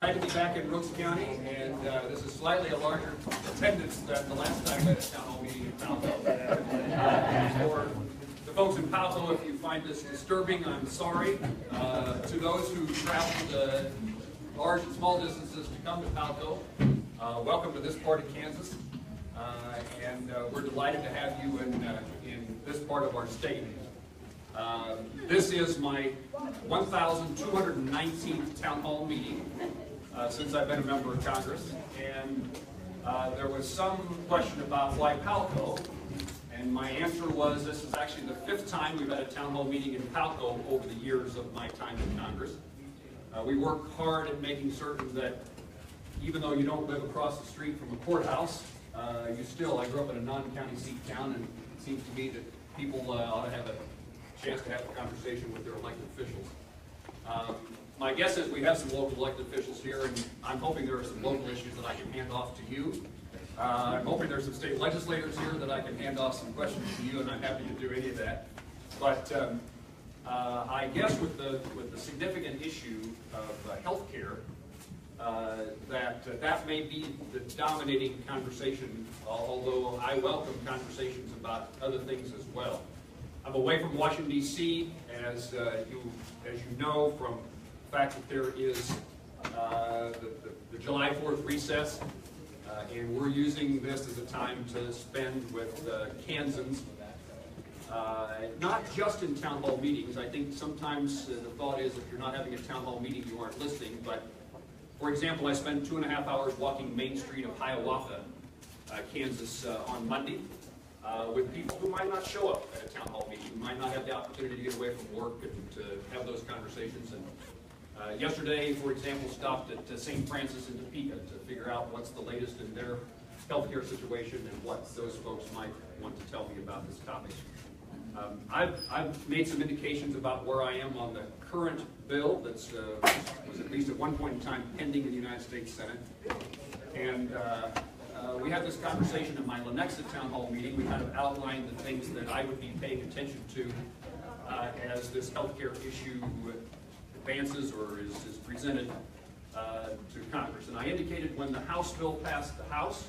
Glad to be back in Rooks County, and this is slightly a larger attendance than the last time we had a town hall meeting in Palco. For the folks in Palco, if you find this disturbing, I'm sorry. To those who traveled large and small distances to come to Palco, welcome to this part of Kansas, and we're delighted to have you in this part of our state. This is my 1,219th town hall meeting since I've been a member of Congress, and there was some question about why Palco, and my answer was this is actually the 5th time we've had a town hall meeting in Palco over the years of my time in Congress. We work hard at making certain that even though you don't live across the street from a courthouse, I grew up in a non-county seat town, and it seems to me that people ought to have a chance to have a conversation with their elected officials. My guess is we have some local elected officials here, and I'm hoping there are some local issues that I can hand off to you. I'm hoping there's some state legislators here that I can hand off some questions to you, and I'm happy to do any of that. But I guess with the significant issue of health care, that may be the dominating conversation, although I welcome conversations about other things as well. I'm away from Washington, D.C., as you know from the fact that there is the July 4th recess, and we're using this as a time to spend with Kansans, not just in town hall meetings. I think sometimes the thought is if you're not having a town hall meeting, you aren't listening. But, for example, I spent 2.5 hours walking Main Street of Hiawatha, Kansas on Monday, with people who might not show up at a town hall meeting, who might not have the opportunity to get away from work and to have those conversations. And yesterday, for example, stopped at St. Francis in Topeka to figure out what's the latest in their healthcare situation and what those folks might want to tell me about this topic. I've made some indications about where I am on the current bill that's was at least at one point in time pending in the United States Senate. And we had this conversation at my Lenexa town hall meeting. We kind of outlined the things that I would be paying attention to as this healthcare issue advances or is presented to Congress. And I indicated when the House bill passed the House,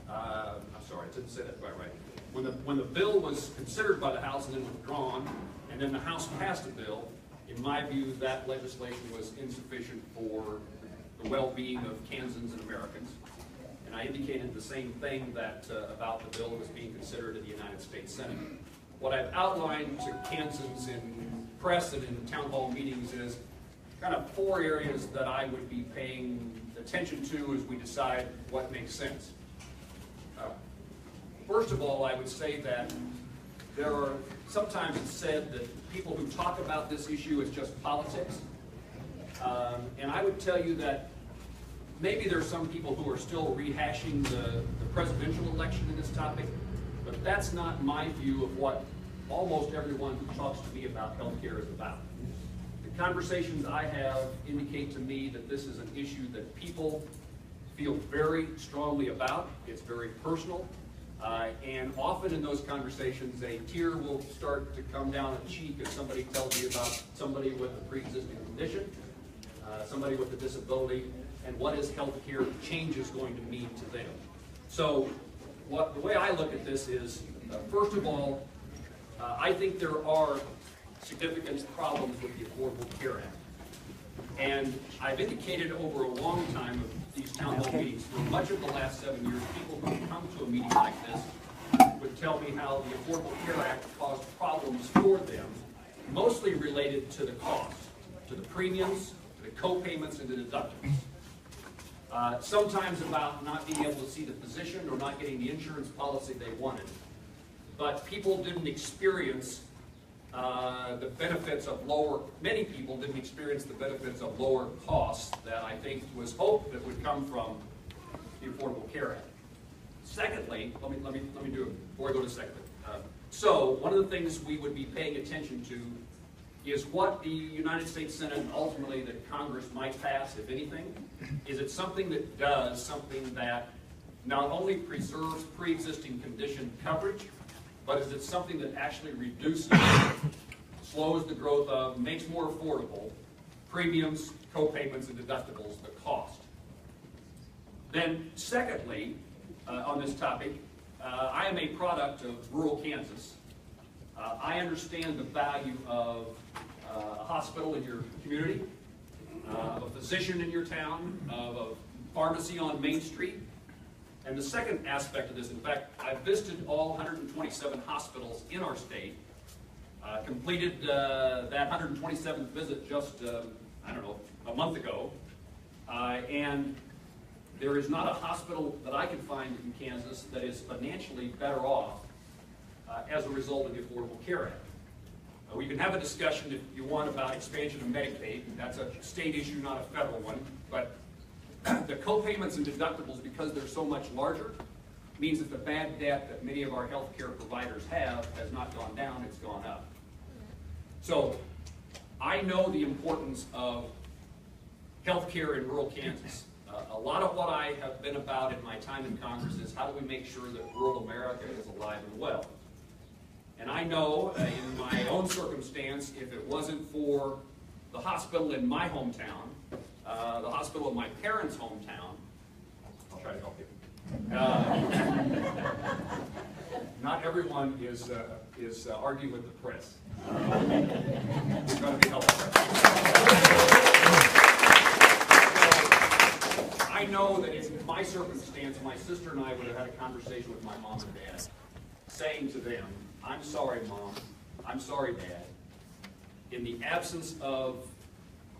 I'm sorry, I didn't say that quite right. When the bill was considered by the House and then withdrawn, and then the House passed a bill, in my view, that legislation was insufficient for the well-being of Kansans and Americans. And I indicated the same thing that about the bill that was being considered in the United States Senate. What I've outlined to Kansans in press and in town hall meetings is kind of 4 areas that I would be paying attention to as we decide what makes sense. First of all, I would say that there are sometimes it's said that people who talk about this issue is just politics. And I would tell you that maybe there's some people who are still rehashing the presidential election in this topic, but that's not my view of what almost everyone who talks to me about healthcare is about. The conversations I have indicate to me that this is an issue that people feel very strongly about. It's very personal. And often in those conversations, a tear will start to come down a cheek as somebody tells you about somebody with a pre-existing condition, somebody with a disability, and what is healthcare changes going to mean to them. So the way I look at this is, first of all, I think there are significant problems with the Affordable Care Act. And I've indicated over a long time of these town hall meetings, for much of the last 7 years, people who come to a meeting like this would tell me how the Affordable Care Act caused problems for them, mostly related to the cost, to the premiums, to the co-payments, and the deductibles. Sometimes about not being able to see the physician or not getting the insurance policy they wanted. But people didn't experience the benefits of many people didn't experience the benefits of lower costs that I think was hoped that would come from the Affordable Care Act. Secondly, let me do it before I go to secondly. So one of the things we would be paying attention to is what the United States Senate and ultimately that Congress might pass, if anything. Is it something that does something that not only preserves pre-existing condition coverage, but is it something that actually reduces, slows the growth of, makes more affordable premiums, co-payments, and deductibles, the cost. Then secondly, on this topic, I am a product of rural Kansas. I understand the value of a hospital in your community, of a physician in your town, of a pharmacy on Main Street. And the second aspect of this, in fact, I visited all 127 hospitals in our state, completed that 127th visit just, I don't know, a month ago. And there is not a hospital that I can find in Kansas that is financially better off as a result of the Affordable Care Act. We can have a discussion if you want about expansion of Medicaid. That's a state issue, not a federal one. But the co-payments and deductibles, because they're so much larger, means that the bad debt that many of our health care providers have has not gone down, it's gone up. So I know the importance of health care in rural Kansas. A lot of what I have been about in my time in Congress is how do we make sure that rural America is alive and well. And I know in my own circumstance, if it wasn't for the hospital in my hometown, the hospital in my parents' hometown, I'll try to help you. Not everyone is arguing with the press. We're going to be helpful. I know that in my circumstance, my sister and I would have had a conversation with my mom and dad, saying to them, I'm sorry, Mom, I'm sorry, Dad, in the absence of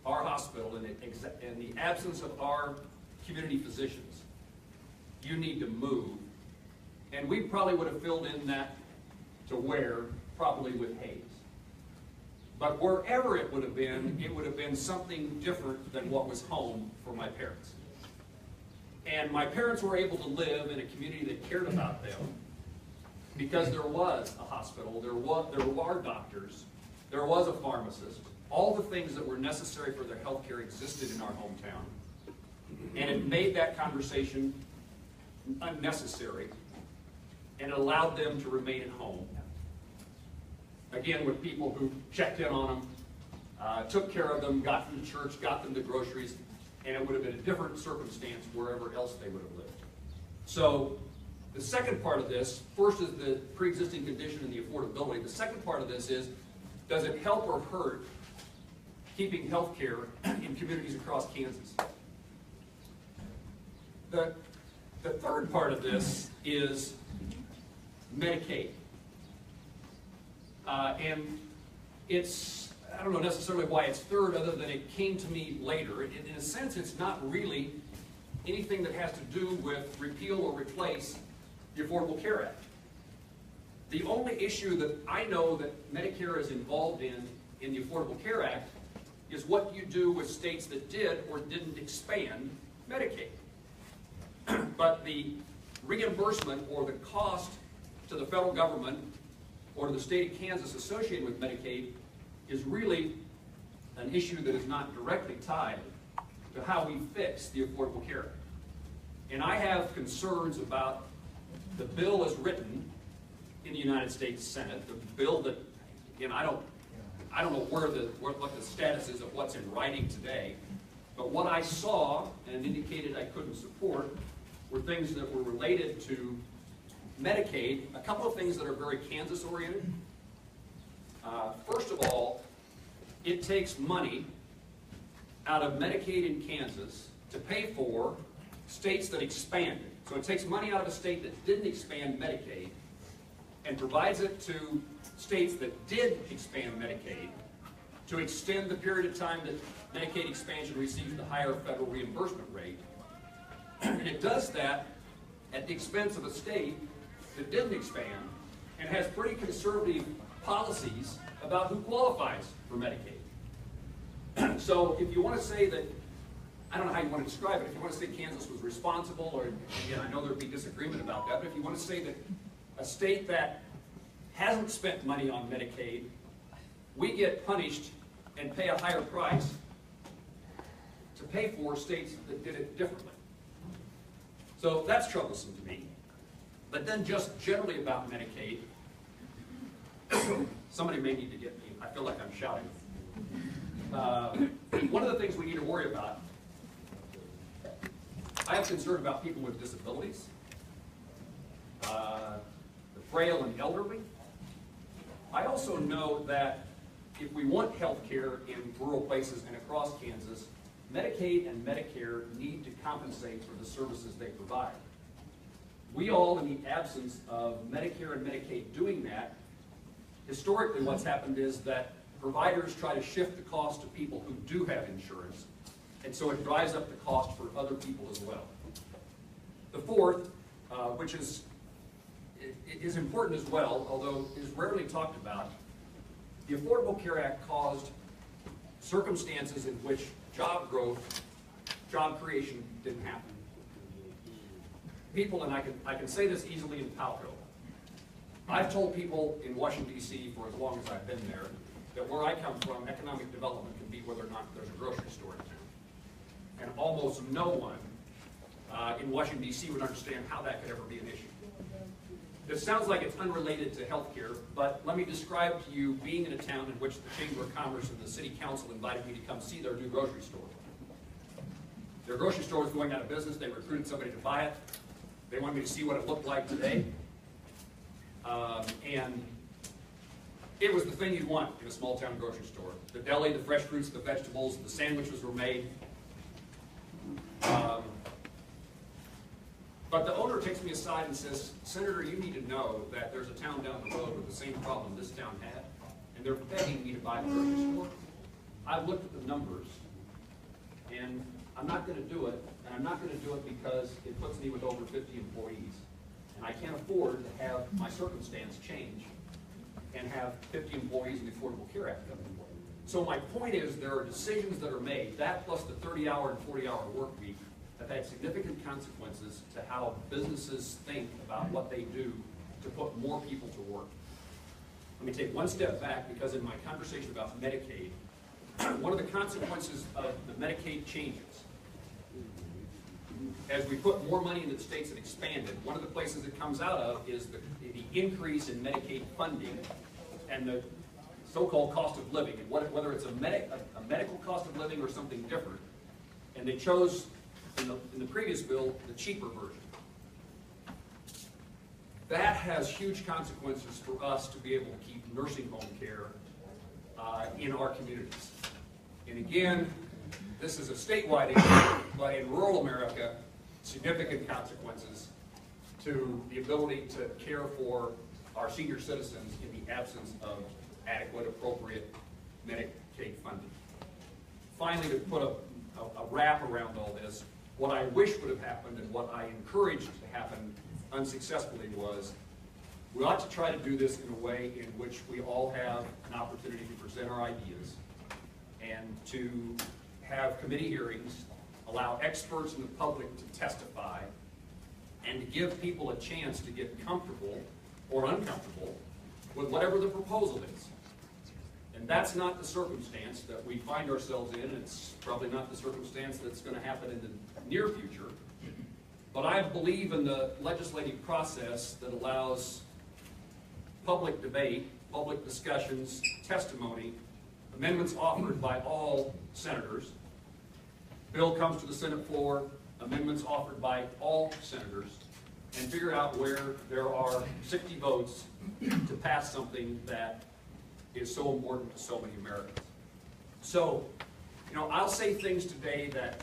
our hospital, in the absence of our community physicians, you need to move. And we probably would have filled in that to where, probably with Hayes. But wherever it would have been something different than what was home for my parents. And my parents were able to live in a community that cared about them because there was a hospital, there were doctors, there was a pharmacist. All the things that were necessary for their health care existed in our hometown. And it made that conversation unnecessary, and it allowed them to remain at home. Again, with people who checked in on them, took care of them, got them to church, got them to groceries, and it would have been a different circumstance wherever else they would have lived. So the second part of this, first is the pre-existing condition and the affordability. The second part of this is, does it help or hurt keeping health care in communities across Kansas? The third part of this is Medicaid. And it's, I don't know necessarily why it's third, other than it came to me later. In a sense, it's not really anything that has to do with repeal or replace the Affordable Care Act. The only issue that I know that Medicare is involved in the Affordable Care Act is what you do with states that did or didn't expand Medicaid. But the reimbursement or the cost to the federal government or to the state of Kansas associated with Medicaid is really an issue that is not directly tied to how we fix the Affordable Care Act. And I have concerns about the bill as written in the United States Senate, the bill that, again, I don't know what the status is of what's in writing today, but what I saw and indicated I couldn't support were things that were related to Medicaid, a couple of things that are very Kansas-oriented. First of all, it takes money out of Medicaid in Kansas to pay for states that expanded. So it takes money out of a state that didn't expand Medicaid and provides it to states that did expand Medicaid to extend the period of time that Medicaid expansion receives the higher federal reimbursement rate. And it does that at the expense of a state that didn't expand and has pretty conservative policies about who qualifies for Medicaid. So if you want to say that, I don't know how you want to describe it, if you want to say Kansas was responsible, or again, I know there'd be disagreement about that, but if you want to say that a state that hasn't spent money on Medicaid, we get punished and pay a higher price to pay for states that did it differently. So that's troublesome to me. But then just generally about Medicaid, somebody may need to get me, I feel like I'm shouting. one of the things we need to worry about, I have concern about people with disabilities, the frail and elderly. I also know that if we want health care in rural places and across Kansas, Medicaid and Medicare need to compensate for the services they provide. We all, in the absence of Medicare and Medicaid doing that, historically what's happened is that providers try to shift the cost to people who do have insurance, and so it drives up the cost for other people as well. The fourth, which is important as well, although is rarely talked about, the Affordable Care Act caused circumstances in which job growth, job creation didn't happen. People, and I can say this easily in Palco, I've told people in Washington, D.C. for as long as I've been there, that where I come from, economic development can be whether or not there's a grocery store in town. And almost no one in Washington, D.C. would understand how that could ever be an issue. It sounds like it's unrelated to healthcare, but let me describe to you being in a town in which the Chamber of Commerce and the City Council invited me to come see their new grocery store. Their grocery store was going out of business. They recruited somebody to buy it. They wanted me to see what it looked like today. And it was the thing you'd want in a small town grocery store. The deli, the fresh fruits, the vegetables, the sandwiches were made. But the owner takes me aside and says, Senator, you need to know that there's a town down the road with the same problem this town had, and they're begging me to buy the grocery store. I've looked at the numbers, and I'm not going to do it, and I'm not going to do it because it puts me with over 50 employees, and I can't afford to have my circumstance change and have 50 employees in the Affordable Care Act come in. So my point is there are decisions that are made, that plus the 30-hour and 40-hour work week, have had significant consequences to how businesses think about what they do to put more people to work. Let me take one step back, because in my conversation about Medicaid, one of the consequences of the Medicaid changes, as we put more money into the states and expand it, one of the places it comes out of is the increase in Medicaid funding and the so-called cost of living, and whether it's a medical cost of living or something different. And they chose, in the previous bill, the cheaper version. That has huge consequences for us to be able to keep nursing home care in our communities. And again, this is a statewide issue, but in rural America, significant consequences to the ability to care for our senior citizens in the absence of adequate, appropriate Medicaid funding. Finally, to put a wrap around all this, what I wish would have happened and what I encouraged to happen unsuccessfully was, we ought to try to do this in a way in which we all have an opportunity to present our ideas and to have committee hearings, allow experts and the public to testify, and to give people a chance to get comfortable or uncomfortable with whatever the proposal is. And that's not the circumstance that we find ourselves in. It's probably not the circumstance that's going to happen in the near future. But I believe in the legislative process that allows public debate, public discussions, testimony, amendments offered by all senators. Bill comes to the Senate floor, amendments offered by all senators, and figure out where there are 60 votes to pass something that is so important to so many Americans. So, I'll say things today that,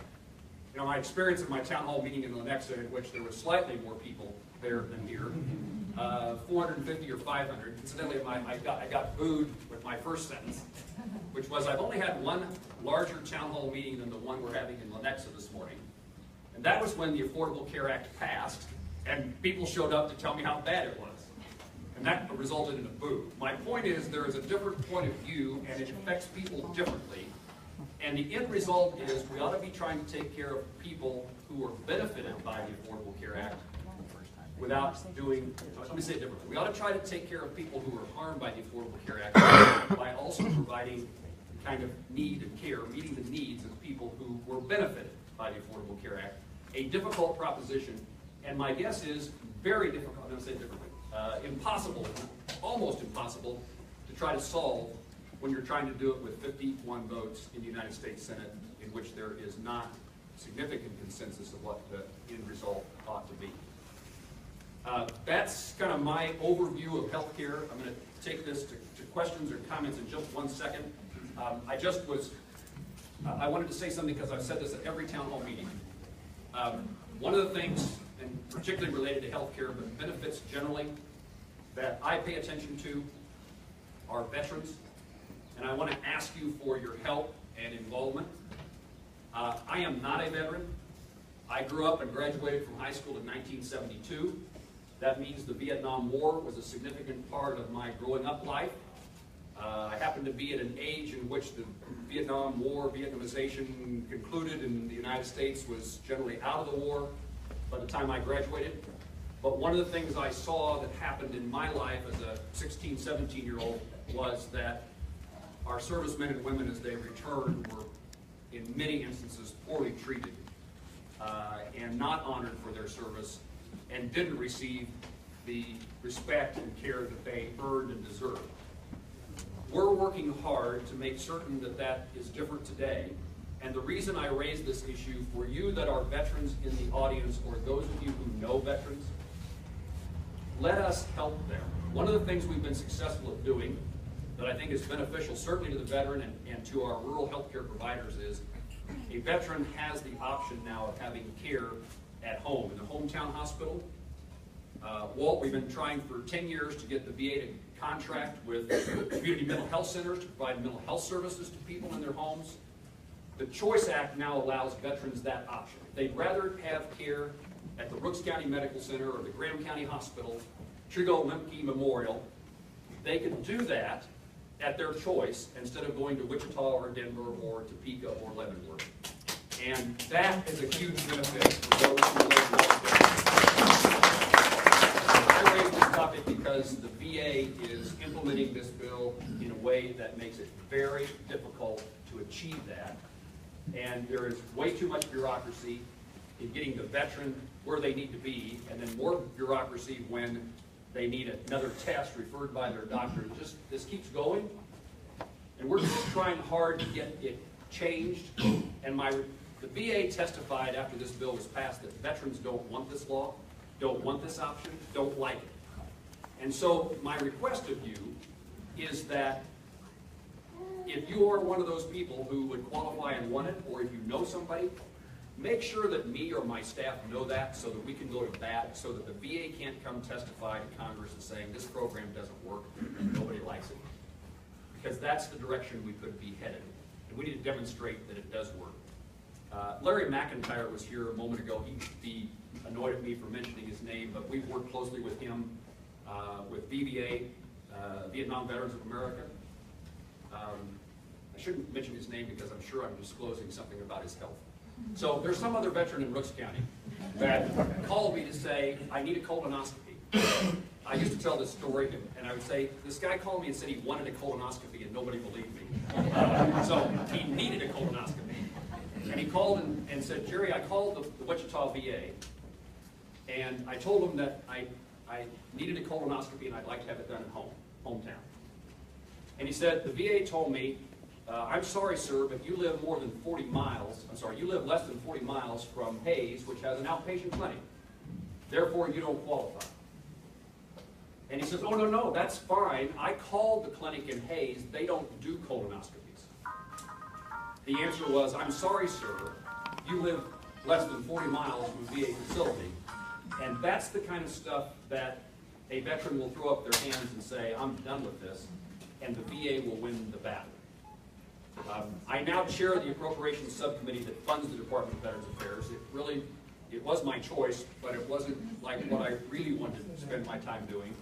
my experience in my town hall meeting in Lenexa, in which there was slightly more people there than here, 450 or 500. Incidentally, I got booed with my first sentence, which was, I've only had one larger town hall meeting than the one we're having in Lenexa this morning. And that was when the Affordable Care Act passed, and people showed up to tell me how bad it was. And that resulted in a boo. My point is, there is a different point of view, and it affects people differently. And the end result is, we ought to be trying to take care of people who are benefited by the Affordable Care Act without doing, let me say it differently. We ought to try to take care of people who are harmed by the Affordable Care Act by also providing the kind of need and care, meeting the needs of people who were benefited by the Affordable Care Act. A difficult proposition, and my guess is very difficult, I'm going to say it differently, impossible, almost impossible to try to solve when you're trying to do it with 51 votes in the United States Senate, in which there is not significant consensus of what the end result ought to be. That's kind of my overview of healthcare. I'm going to take this to questions or comments in just 1 second. I wanted to say something because I've said this at every town hall meeting. One of the things, and particularly related to healthcare, but benefits generally, that I pay attention to are veterans, and I want to ask you for your help and involvement. I am not a veteran. I grew up and graduated from high school in 1972. That means the Vietnam War was a significant part of my growing up life. I happened to be at an age in which the Vietnam War, Vietnamization concluded, and the United States was generally out of the war by the time I graduated. But one of the things I saw that happened in my life as a 16, 17-year-old was that our servicemen and women, as they returned, were in many instances poorly treated and not honored for their service, and didn't receive the respect and care that they earned and deserved. We're working hard to make certain that that is different today. And the reason I raise this issue for you that are veterans in the audience, or those of you who know veterans, let us help them. One of the things we've been successful at doing that I think is beneficial, certainly to the veteran and to our rural healthcare providers, is a veteran has the option now of having care at home, in the hometown hospital. Walt, we've been trying for 10 years to get the VA to contract with community mental health centers to provide mental health services to people in their homes. The Choice Act now allows veterans that option. If they'd rather have care at the Brooks County Medical Center or the Graham County Hospital, Trigo Lemke Memorial, they can do that at their choice instead of going to Wichita or Denver or Topeka or Leavenworth. And that is a huge benefit for those who live in those states. I raised this topic because the VA is implementing this bill in a way that makes it very difficult to achieve that. And there is way too much bureaucracy in getting the veteran where they need to be, and then more bureaucracy when they need another test referred by their doctor. This keeps going, and we're just trying hard to get it changed. And the VA testified after this bill was passed that veterans don't want this law, don't want this option, don't like it. And so my request of you is that if you are one of those people who would qualify and want it, or if you know somebody, make sure that me or my staff know that so that we can go to bat, so that the VA can't come testify to Congress and saying this program doesn't work, nobody likes it. Because that's the direction we could be headed. And we need to demonstrate that it does work. Larry McIntyre was here a moment ago. He'd be annoyed at me for mentioning his name, but we've worked closely with him, with VVA, Vietnam Veterans of America. I shouldn't mention his name because I'm sure I'm disclosing something about his health. So there's some other veteran in Brooks County that called me to say, I need a colonoscopy. I used to tell this story, and I would say, this guy called me and said he wanted a colonoscopy, and nobody believed me. So he needed a colonoscopy. And he called and said, Jerry, I called the Wichita VA, and I told them that I needed a colonoscopy and I'd like to have it done at hometown. And he said, the VA told me, I'm sorry, sir, but you live more than 40 miles, you live less than 40 miles from Hayes, which has an outpatient clinic. Therefore, you don't qualify. And he says, oh, no, that's fine. I called the clinic in Hayes. They don't do colonoscopies. The answer was, I'm sorry, sir, you live less than 40 miles from a VA facility. And that's the kind of stuff that a veteran will throw up their hands and say, I'm done with this, and the VA will win the battle. I now chair the appropriations subcommittee that funds the Department of Veterans Affairs. It was my choice, but it wasn't like what I really wanted to spend my time doing.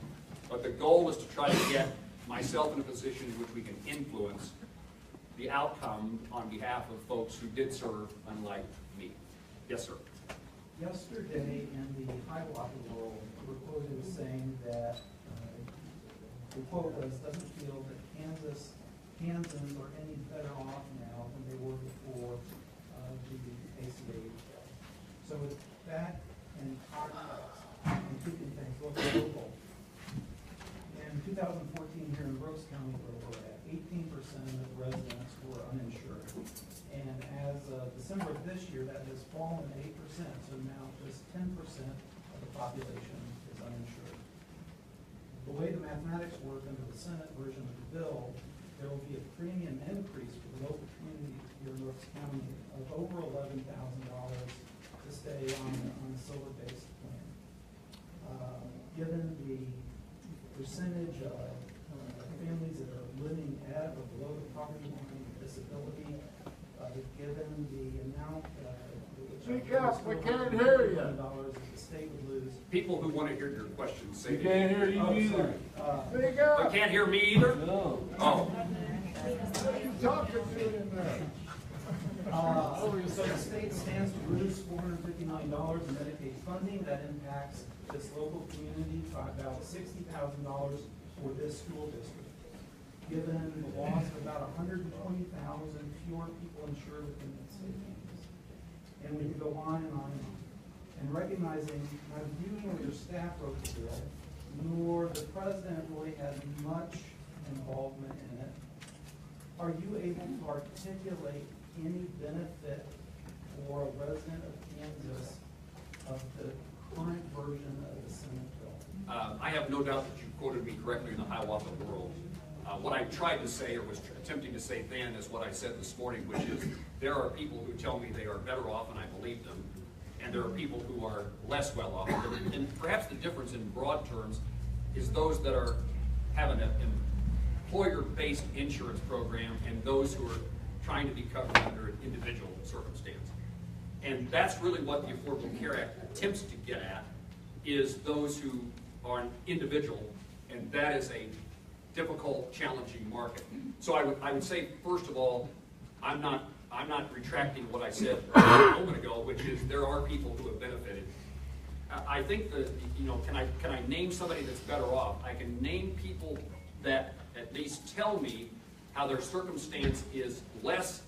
But the goal is to try to get myself in a position in which we can influence the outcome on behalf of folks who did serve, unlike me. Yes, sir. Yesterday in the Hiawatha World, the reporter was saying that the quote was, doesn't feel that Kansans are any better off now than they were before the ACA bill. So with that in context, and keeping things local, in 2014 here in Brooks County, where we're at, 18% of residents were uninsured. And as of December of this year, that has fallen 8%, so now just 10% of the population is uninsured. The way the mathematics work under the Senate version of the bill, there will be a premium increase for the local community here in North County of over $11,000 to stay on the silver-based plan. Given the percentage of families that are living at or below the poverty line of disability, given the amount Speak up, we can't hear you. that the state would lose. People who want to hear your questions, say We it. can't hear you either. Speak up. They can't hear me either? No. Oh. What are you talking to in there? So the state stands to lose $450 million in Medicaid funding. That impacts this local community by about $60,000 for this school district. Given the loss of about 120,000 fewer people insured within the state of Kansas. And we can go on and on and on. And recognizing, not viewing where your staff wrote the bill, nor the president really had much involvement in it, are you able to articulate any benefit for a resident of Kansas of the current version of the Senate bill? I have no doubt that you quoted me correctly in the Hiawatha world. What I tried to say, or was attempting to say then, is what I said this morning, which is there are people who tell me they are better off, and I believe them, and there are people who are less well off. And perhaps the difference in broad terms is those that have an employer-based insurance program and those who are trying to be covered under an individual circumstance. And that's really what the Affordable Care Act attempts to get at, is those who are an individual, and that is a difficult, challenging market. So I would say, first of all, I'm not retracting what I said a moment ago, which is there are people who have benefited. I think that, can I name somebody that's better off? I can name people that at least tell me how their circumstance is less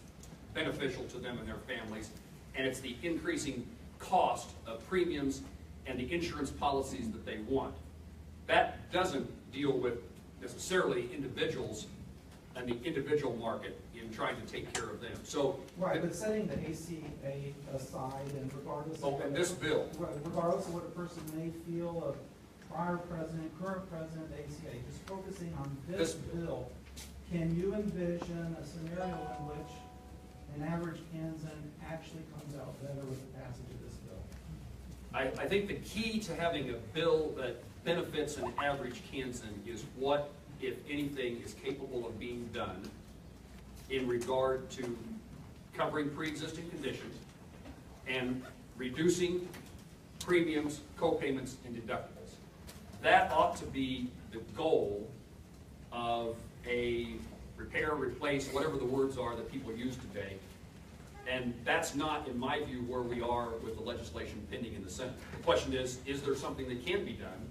beneficial to them and their families, and it's the increasing cost of premiums and the insurance policies that they want. That doesn't deal with necessarily individuals and the individual market in trying to take care of them. So, right, but setting the ACA aside, and regardless of and this bill, regardless of what a person may feel of prior president, current president, ACA, just focusing on this bill, can you envision a scenario in which an average Kansan actually comes out better with the passage of this bill? I think the key to having a bill that benefits an average Kansan is what, if anything, is capable of being done in regard to covering pre-existing conditions and reducing premiums, co-payments, and deductibles. That ought to be the goal of a repair, replace, whatever the words are that people use today. And that's not, in my view, where we are with the legislation pending in the Senate. The question is there something that can be done?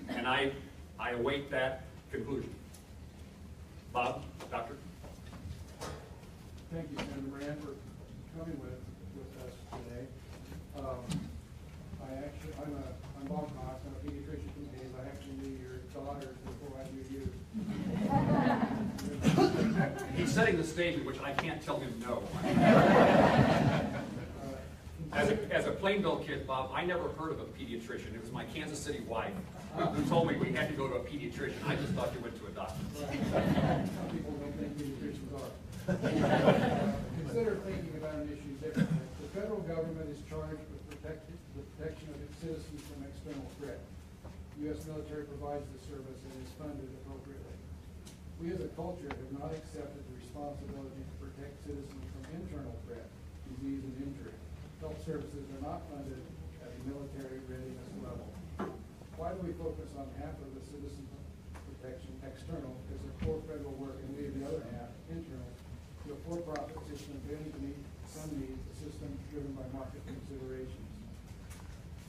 And I await that conclusion. Bob, Doctor? Thank you, Senator Moran, for coming with us today. I'm Bob Knox. I'm a pediatrician from Hayes. I actually knew your daughters before I knew you. He's setting the stage in which I can't tell him no. As a Plainville kid, Bob, I never heard of a pediatrician. It was my Kansas City wife who told me we had to go to a pediatrician. I just thought you went to a doctor. Some people don't think pediatricians are. Consider thinking about an issue differently. The federal government is charged with the protection of its citizens from external threat. The U.S. military provides the service and is funded appropriately. We as a culture have not accepted the responsibility to protect citizens from internal threat, disease, and injury. Health services are not funded at the military readiness level. Why do we focus on half of the citizen protection external as a core federal work and leave the other half internal to a for-profit system failing to meet some needs, a system driven by market considerations?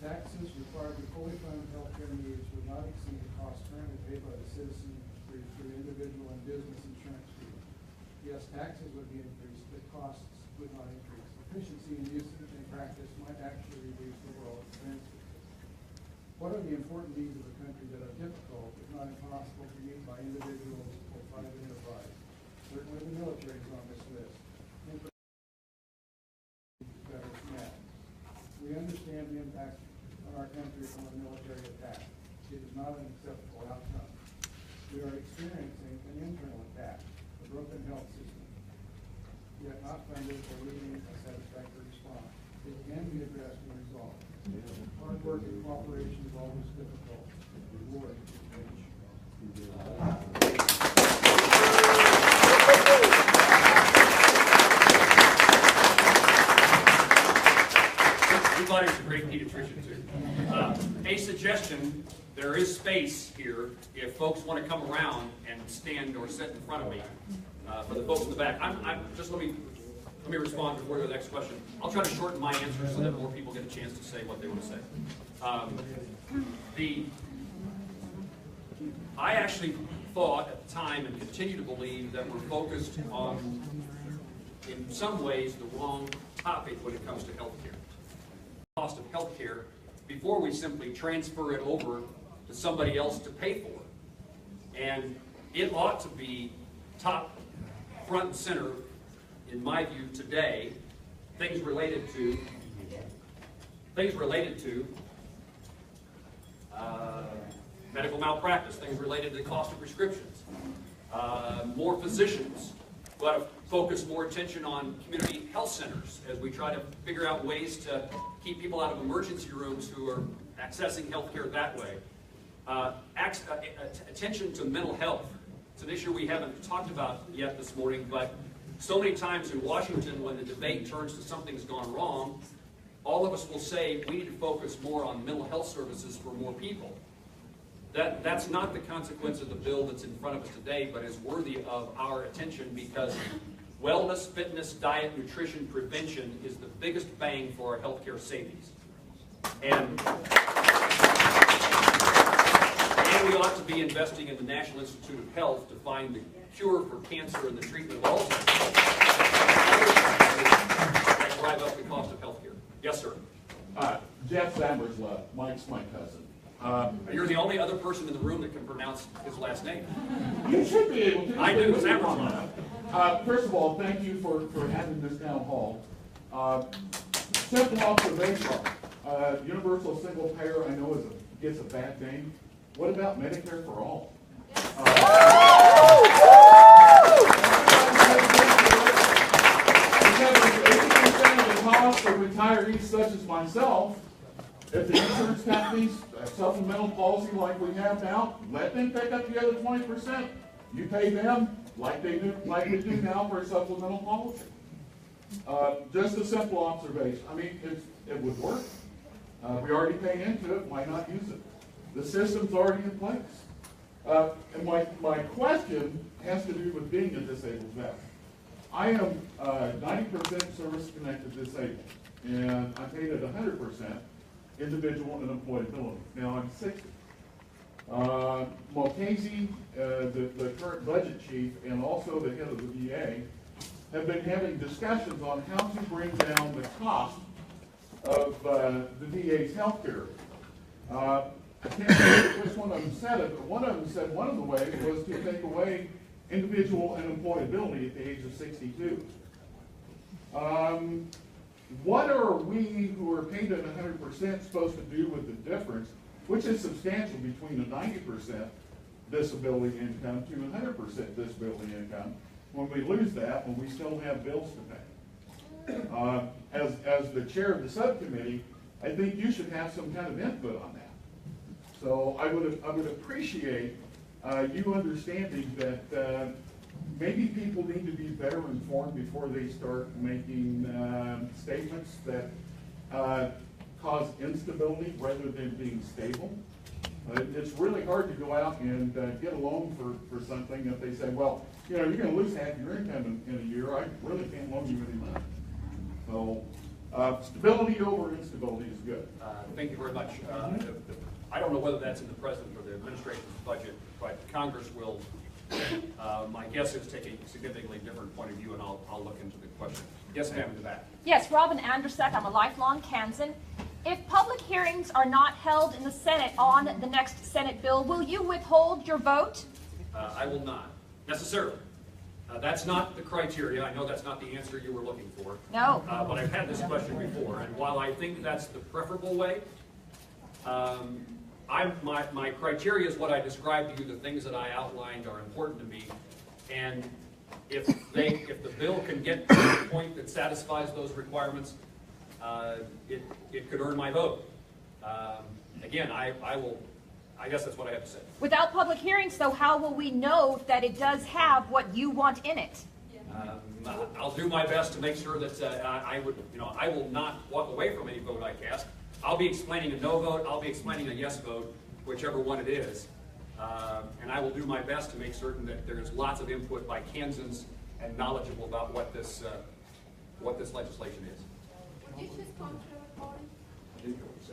Taxes required to fully fund healthcare needs would not exceed the cost currently paid by the citizen through individual and business insurance fees. Yes, taxes would be increased, but costs would not increase. Efficiency in usage and practice might actually reduce overall expenses. What are the important needs of the country that are difficult, if not impossible, to meet by individuals or private enterprise? Certainly the military is on this list. That is met. We understand the impact on our country from a military attack. It is not an acceptable outcome. We are experiencing an internal attack, a broken health system, yet not funded or leading a satisfactory response. It can be addressed and resolved. Hard work and cooperation is always difficult. Reward is rich. We thought he was a great pediatrician too. A suggestion, there is space here if folks want to come around and stand or sit in front of me. For the folks in the back, just let me respond before the next question. I'll try to shorten my answer so that more people get a chance to say what they want to say. I actually thought at the time and continue to believe that we're focused on, in some ways, the wrong topic when it comes to healthcare. Cost of healthcare before we simply transfer it over to somebody else to pay for it. And it ought to be top, front and center, in my view, today, things related to medical malpractice, things related to the cost of prescriptions, more physicians. We ought to focus more attention on community health centers as we try to figure out ways to keep people out of emergency rooms who are accessing health care that way. Attention to mental health. It's an issue we haven't talked about yet this morning, but so many times in Washington when the debate turns to something's gone wrong, all of us will say we need to focus more on mental health services for more people. That's not the consequence of the bill that's in front of us today, but is worthy of our attention because wellness, fitness, diet, nutrition, prevention is the biggest bang for our healthcare savings. And we ought to be investing in the National Institute of Health to find the cure for cancer and the treatment of Alzheimer's that drive up the cost of healthcare. Yes, sir. Jeff Zammersla, Mike's my cousin. You're the only other person in the room that can pronounce his last name. You should be able to. I do, Zammersla. First of all, thank you for having this town hall. Simple observation. Universal single payer, I know gets a bad name. What about Medicare for all? Because 80% of the cost for retirees such as myself, if the insurance companies, supplemental policy like we have now, let them pick up the other 20%. You pay them like we do now for a supplemental policy. Just a simple observation. I mean, it would work. We already pay into it. Why not use it? The system's already in place. And my question has to do with being a disabled vet. I am 90% service-connected disabled, and I paid at 100% individual and employability. Now I'm 60. Mulcahy, the current budget chief, and also the head of the VA, have been having discussions on how to bring down the cost of the VA's health care. I can't remember which one of them said it, but one of them said one of the ways was to take away individual and employability at the age of 62. What are we who are paid at 100% supposed to do with the difference, which is substantial between a 90% disability income to 100% disability income, when we lose that, when we still have bills to pay? As the chair of the subcommittee, I think you should have some kind of input on that. So I would appreciate you understanding that maybe people need to be better informed before they start making statements that cause instability rather than being stable. It's really hard to go out and get a loan for something if they say, well, you're going to lose half your income in a year. I really can't loan you any money. So stability over instability is good. Thank you very much. I don't know whether that's in the president or the administration's budget, but Congress will, my guess is, take a significantly different point of view, and I'll look into the question. Yes, ma'am, in the back. Yes, Robin Andersek. I'm a lifelong Kansan. If public hearings are not held in the Senate on the next Senate bill, will you withhold your vote? I will not, necessarily. That's not the criteria. I know that's not the answer you were looking for. No. But I've had this question before, and while I think that's the preferable way, my criteria is what I described to you. The things that I outlined are important to me, and if the bill can get to the point that satisfies those requirements, it could earn my vote. Again, I guess that's what I have to say. Without public hearings, though, how will we know that it does have what you want in it? I'll do my best to make sure that I will not walk away from any vote I cast. I'll be explaining a no vote. I'll be explaining a yes vote, whichever one it is, and I will do my best to make certain that there's lots of input by Kansans and knowledgeable about what this legislation is. Would you choose country over party? Would you choose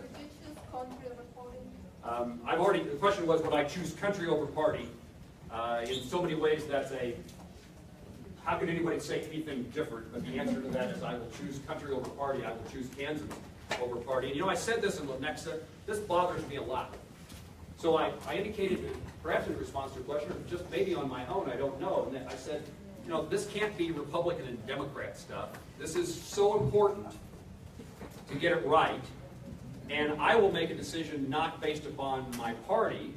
country over party? The question was, would I choose country over party? In so many ways, how could anybody say anything different? But the answer to that is I will choose country over party. I will choose Kansas over party. And I said this in Lenexa. This bothers me a lot. So I indicated, perhaps in response to a question, or just maybe on my own, I don't know. And I said, this can't be Republican and Democrat stuff. This is so important to get it right. And I will make a decision not based upon my party,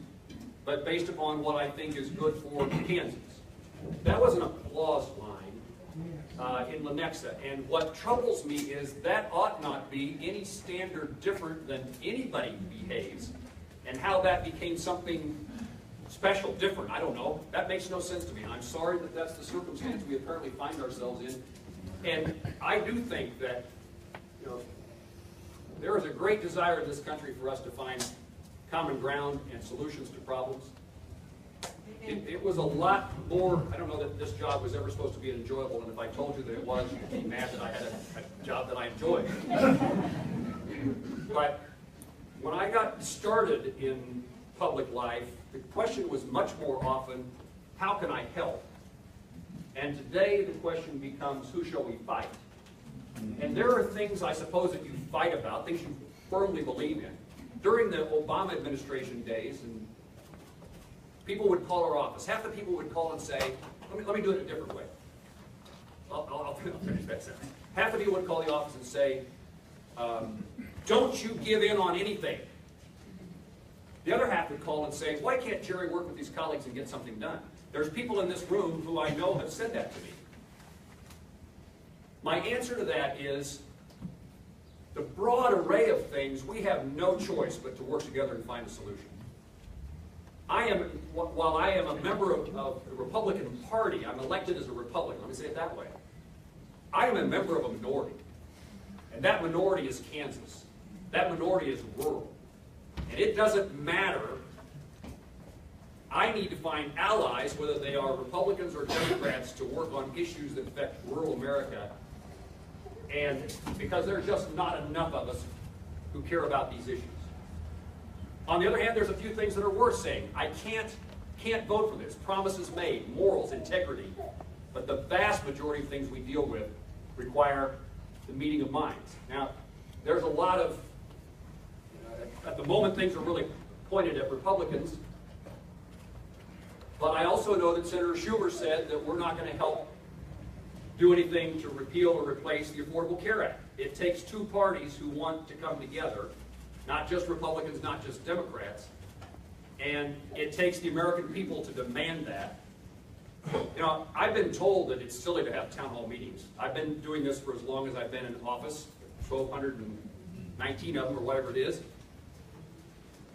but based upon what I think is good for Kansas. That was an applause line in Lenexa. And what troubles me is that ought not be any standard different than anybody behaves. And how that became something special, different, I don't know. That makes no sense to me. I'm sorry that that's the circumstance we apparently find ourselves in. And I do think that, there is a great desire in this country for us to find common ground and solutions to problems. It was a lot more, I don't know that this job was ever supposed to be enjoyable, and if I told you that it was, you'd be mad that I had a job that I enjoyed. But when I got started in public life, the question was much more often, how can I help? And today the question becomes, who shall we fight? And there are things, I suppose, that you fight about, things you firmly believe in. During the Obama administration days, and people would call our office. Half the people would call and say, let me do it a different way. I'll finish that sentence. Half the people would call the office and say, don't you give in on anything. The other half would call and say, why can't Jerry work with these colleagues and get something done? There's people in this room who I know have said that to me. My answer to that is, the broad array of things, we have no choice but to work together and find a solution. While I am a member of the Republican Party, I'm elected as a Republican, let me say it that way. I am a member of a minority. And that minority is Kansas. That minority is rural. And it doesn't matter. I need to find allies, whether they are Republicans or Democrats, to work on issues that affect rural America. And because there's just not enough of us who care about these issues. On the other hand, there's a few things that are worth saying. I can't vote for this. Promises made, morals, integrity. But the vast majority of things we deal with require the meeting of minds. Now, there's a lot of, at the moment things are really pointed at Republicans. But I also know that Senator Schumer said that we're not going to help do anything to repeal or replace the Affordable Care Act. It takes two parties who want to come together, not just Republicans, not just Democrats, and it takes the American people to demand that. I've been told that it's silly to have town hall meetings. I've been doing this for as long as I've been in office, 1,219 of them or whatever it is,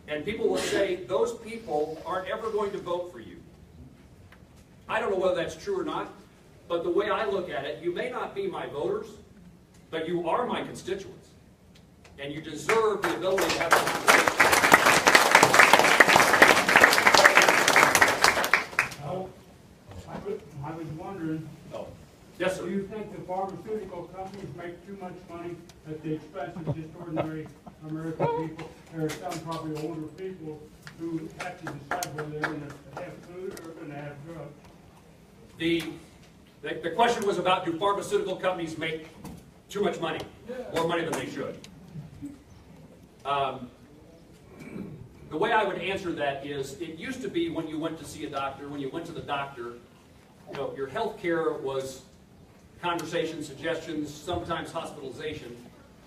and people will say, those people aren't ever going to vote for you. I don't know whether that's true or not. But the way I look at it, you may not be my voters, but you are my constituents. And you deserve the ability to have a conversation. I was wondering, Yes, sir. do you think the pharmaceutical companies make too much money at the expense of just ordinary American people? There are some probably older people who have to decide whether they're going to have food or going to have drugs. The question was about, do pharmaceutical companies make too much money, more money than they should? The way I would answer that is, it used to be when you went to see a doctor, when you went to the doctor, your health care was conversations, suggestions, sometimes hospitalization.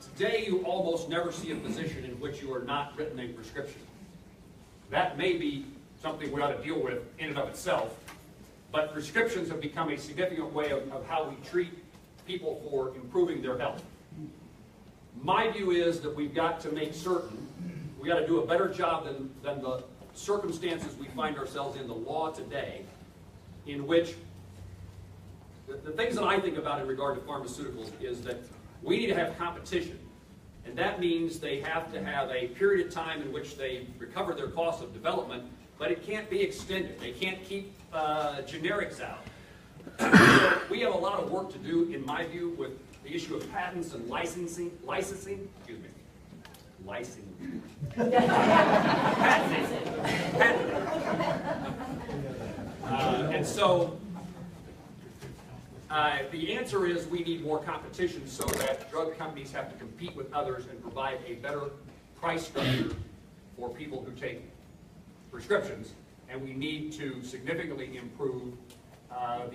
Today, you almost never see a physician in which you are not written a prescription. That may be something we ought to deal with in and of itself, but prescriptions have become a significant way of how we treat people for improving their health. My view is that we've got to make certain, we got to do a better job than the circumstances we find ourselves in the law today, in which the things that I think about in regard to pharmaceuticals is that we need to have competition. And that means they have to have a period of time in which they recover their cost of development, but it can't be extended. They can't keep generics out. So we have a lot of work to do, in my view, with the issue of patents and licensing, licensing. And so the answer is we need more competition so that drug companies have to compete with others and provide a better price structure for people who take prescriptions, and we need to significantly improve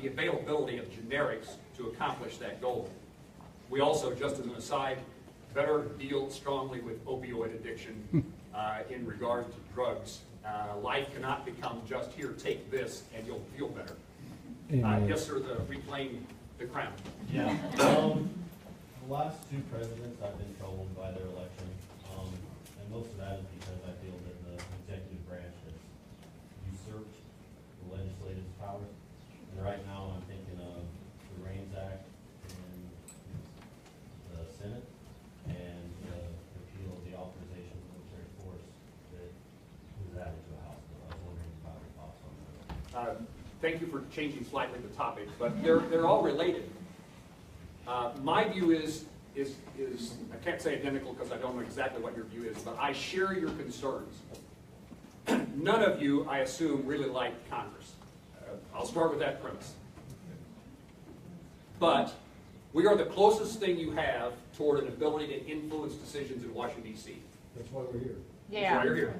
the availability of generics to accomplish that goal. We also, just as an aside, better deal strongly with opioid addiction in regard to drugs. Life cannot become just, here, take this, and you'll feel better. Yes, sir, reclaim the crown. Yeah. The last two presidents I've been troubled by their election, and most of that is because I feel that the executive branch has usurped the legislative powers. And right now I'm thinking of the REINS Act in the Senate and the repeal of the authorization of military force that was added to the House bill. I was wondering about your thoughts on that. Thank you for changing slightly the topic, but they're all related. My view is I can't say identical because I don't know exactly what your view is, but I share your concerns. None of you, I assume, really like Congress. I'll start with that premise. But we are the closest thing you have toward an ability to influence decisions in Washington, D.C. That's why we're here. That's why you're here.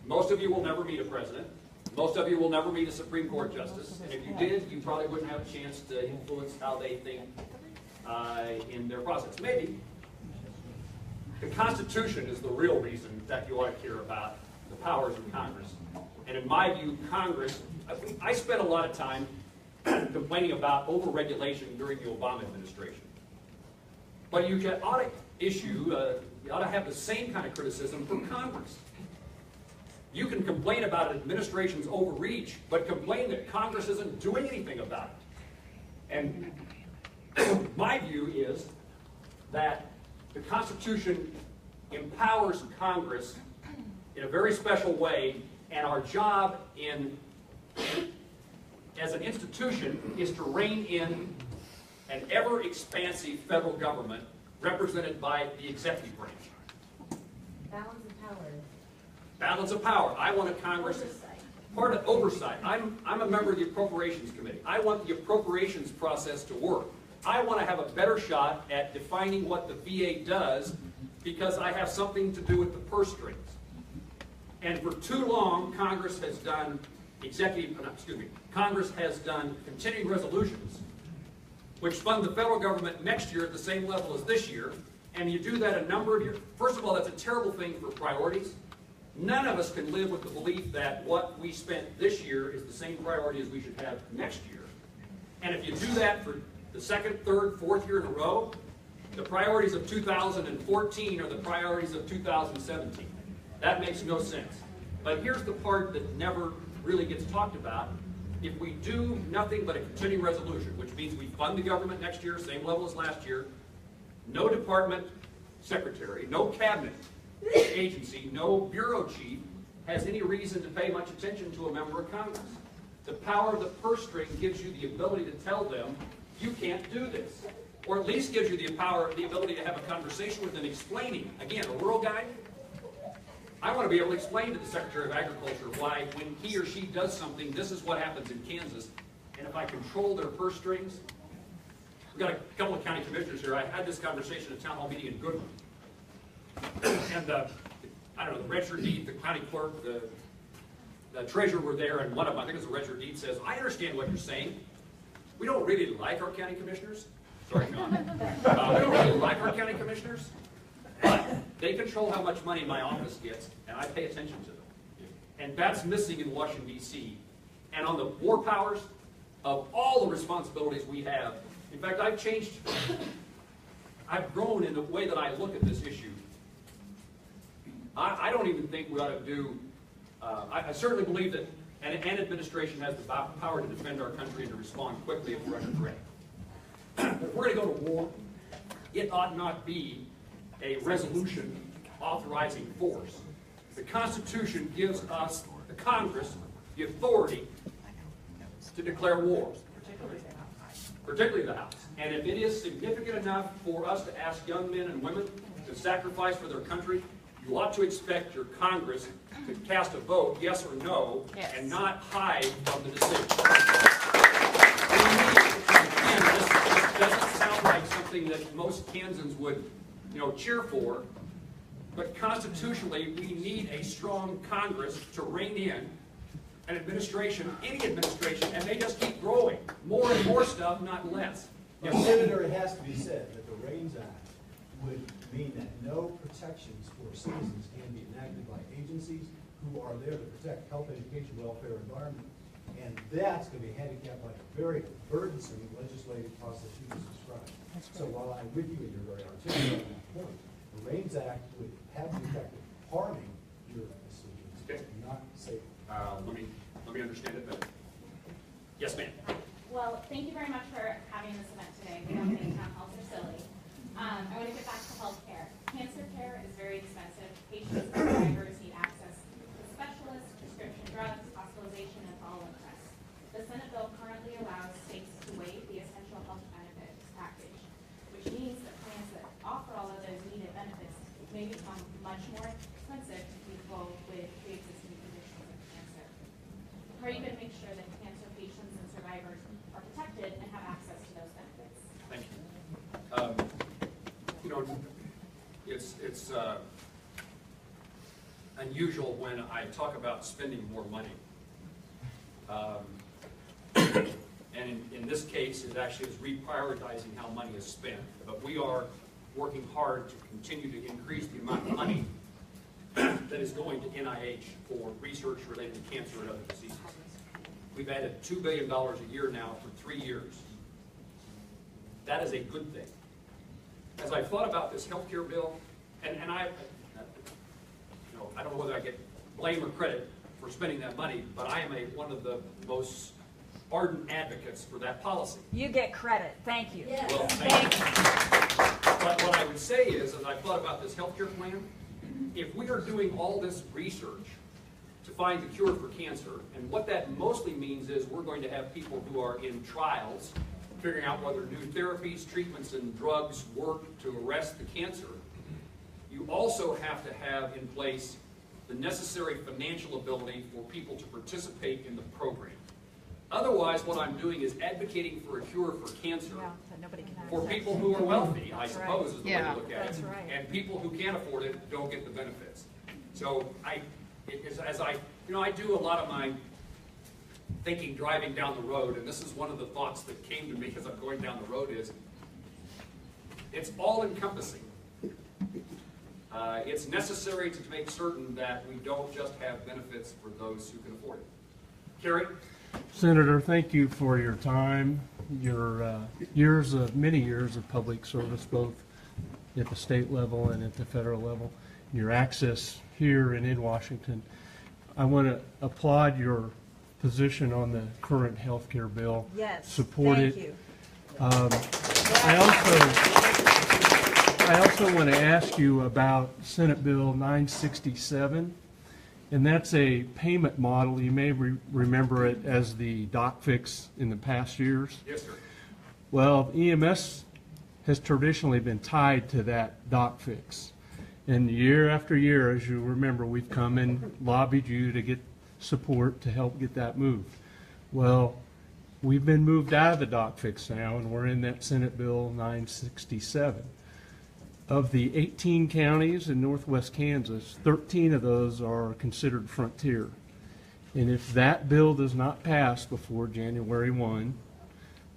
Most of you will never meet a president. Most of you will never meet a Supreme Court justice. And if you did, you probably wouldn't have a chance to influence how they think in their process. Maybe. The Constitution is the real reason that you ought to care about the powers of Congress. And in my view, Congress, I spent a lot of time complaining about overregulation during the Obama administration. But you ought to have the same kind of criticism for Congress. You can complain about an administration's overreach, but complain that Congress isn't doing anything about it. And my view is that the Constitution empowers Congress in a very special way, and our job as an institution is to rein in an ever-expansive federal government represented by the executive branch. Balance of power. Balance of power. I want a Congress. Oversight. Part of oversight. I'm a member of the Appropriations Committee. I want the appropriations process to work. I want to have a better shot at defining what the VA does because I have something to do with the purse strings. And for too long, Congress has done Congress has done continuing resolutions which fund the federal government next year at the same level as this year. And you do that a number of years. First of all, that's a terrible thing for priorities. None of us can live with the belief that what we spent this year is the same priority as we should have next year. And if you do that for the second, third, fourth year in a row, the priorities of 2014 are the priorities of 2017. That makes no sense. But here's the part that never really gets talked about. If we do nothing but a continuing resolution, which means we fund the government next year, same level as last year, no department secretary, no cabinet agency, no bureau chief has any reason to pay much attention to a member of Congress. The power of the purse string gives you the ability to tell them, you can't do this. Or at least gives you the ability to have a conversation with them explaining. Again, a rural guy, I want to be able to explain to the Secretary of Agriculture why when he or she does something, this is what happens in Kansas. And if I control their purse strings, we've got a couple of county commissioners here. I had this conversation at a town hall meeting in Goodwin. And I don't know, the register deed, the county clerk, the treasurer were there, and one of them, I think it was the register deed, says, I understand what you're saying. We don't really like our county commissioners. Sorry, John. We don't really like our county commissioners, but they control how much money my office gets, and I pay attention to them. And that's missing in Washington, D.C. And on the war powers, of all the responsibilities we have, in fact, I've grown in the way that I look at this issue. I don't even think we ought to do, I certainly believe that an administration has the power to defend our country and to respond quickly if we're under threat. But if we're going to go to war, it ought not be a resolution authorizing force. The Constitution gives us, the Congress, the authority to declare war, particularly the House. And if it is significant enough for us to ask young men and women to sacrifice for their country, you ought to expect your Congress to cast a vote, yes or no, and not hide from the decision. Again, this doesn't sound like something that most Kansans would, cheer for, but constitutionally, we need a strong Congress to rein in an administration, any administration, and they just keep growing. More and more stuff, not less. Yes. Senator, it has to be said that the REINS Act would mean that no protections for citizens can be enacted by agencies who are there to protect health, education, welfare, environment. And that's going to be handicapped by a very burdensome legislative process you just described. So while I'm with you and you're very articulate on that point, the REINS Act would have the effect of harming your decisions, not saving. Let me understand it better. Yes, ma'am. Well, thank you very much for having this event today. We don't think town halls are silly. I want to get back to health care. Cancer care is very expensive. Patients and survivors need access to specialists, prescription drugs, hospitalization, and follow-up tests. The Senate bill currently allows states to waive the essential health benefits package, which means that plans that offer all of those needed benefits may become much more expensive to people with pre-existing conditions of cancer. How are you going to make sure that cancer patients and survivors are protected and have access to those benefits? Thank you. It's unusual when I talk about spending more money. And in this case, it actually is reprioritizing how money is spent. But we are working hard to continue to increase the amount of money that is going to NIH for research related to cancer and other diseases. We've added $2 billion a year now for 3 years. That is a good thing. As I thought about this health care bill, and I don't know whether I get blame or credit for spending that money, but I am one of the most ardent advocates for that policy. You get credit. Thank you. Yes. Well, thank you. But what I would say is, as I thought about this health care plan, if we are doing all this research to find the cure for cancer, and what that mostly means is we're going to have people who are in trials figuring out whether new therapies, treatments, and drugs work to arrest the cancer, you also have to have in place the necessary financial ability for people to participate in the program. Otherwise, what I'm doing is advocating for a cure for cancer for people who are wealthy, I suppose, is the way to look at it. And people who can't afford it don't get the benefits. So I do a lot of my thinking driving down the road, and this is one of the thoughts that came to me as I'm going down the road is, it's all-encompassing. It's necessary to make certain that we don't just have benefits for those who can afford it. Kerry? Senator, thank you for your time, your many years of public service, both at the state level and at the federal level, your access here and in Washington. I want to applaud your position on the current health care bill. Yes, support thank it. you. I also want to ask you about Senate Bill 967, and that's a payment model. You may remember it as the doc fix in the past years. Yes, sir. Well, EMS has traditionally been tied to that doc fix. And year after year, as you remember, we've come and lobbied you to get support to help get that moved. Well, we've been moved out of the doc fix now, and we're in that Senate Bill 967. Of the 18 counties in northwest Kansas, 13 of those are considered frontier. And if that bill does not pass before January 1,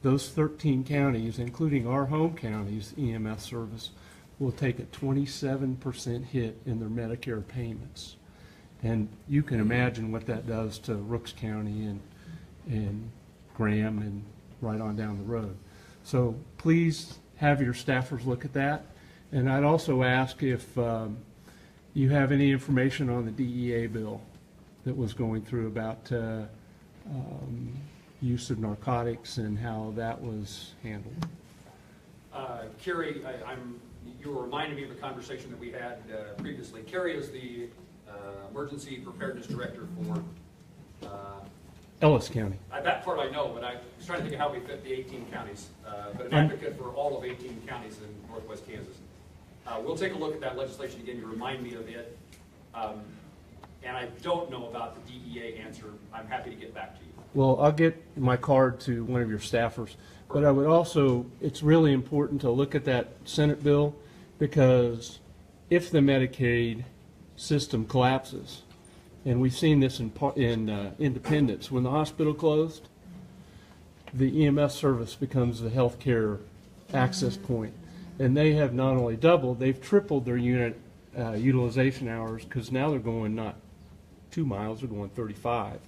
those 13 counties, including our home county's EMS service, will take a 27% hit in their Medicare payments. And you can imagine what that does to Rooks County and Graham and right on down the road. So please have your staffers look at that. And I'd also ask if you have any information on the DEA bill that was going through about use of narcotics and how that was handled. Carrie, you were reminding me of a conversation that we had previously. Carrie is the Emergency Preparedness Director for Ellis County. That part I know, but I was trying to think of how we fit the 18 counties, but an advocate for all of 18 counties in northwest Kansas. We'll take a look at that legislation again. You remind me of it. And I don't know about the DEA answer. I'm happy to get back to you. Well, I'll get my card to one of your staffers. But I would also, it's really important to look at that Senate bill, because if the Medicaid system collapses, and we've seen this in Independence, when the hospital closed, the EMS service becomes the health care access point. And they have not only doubled, they've tripled their unit utilization hours, because now they're going not 2 miles, they're going 35.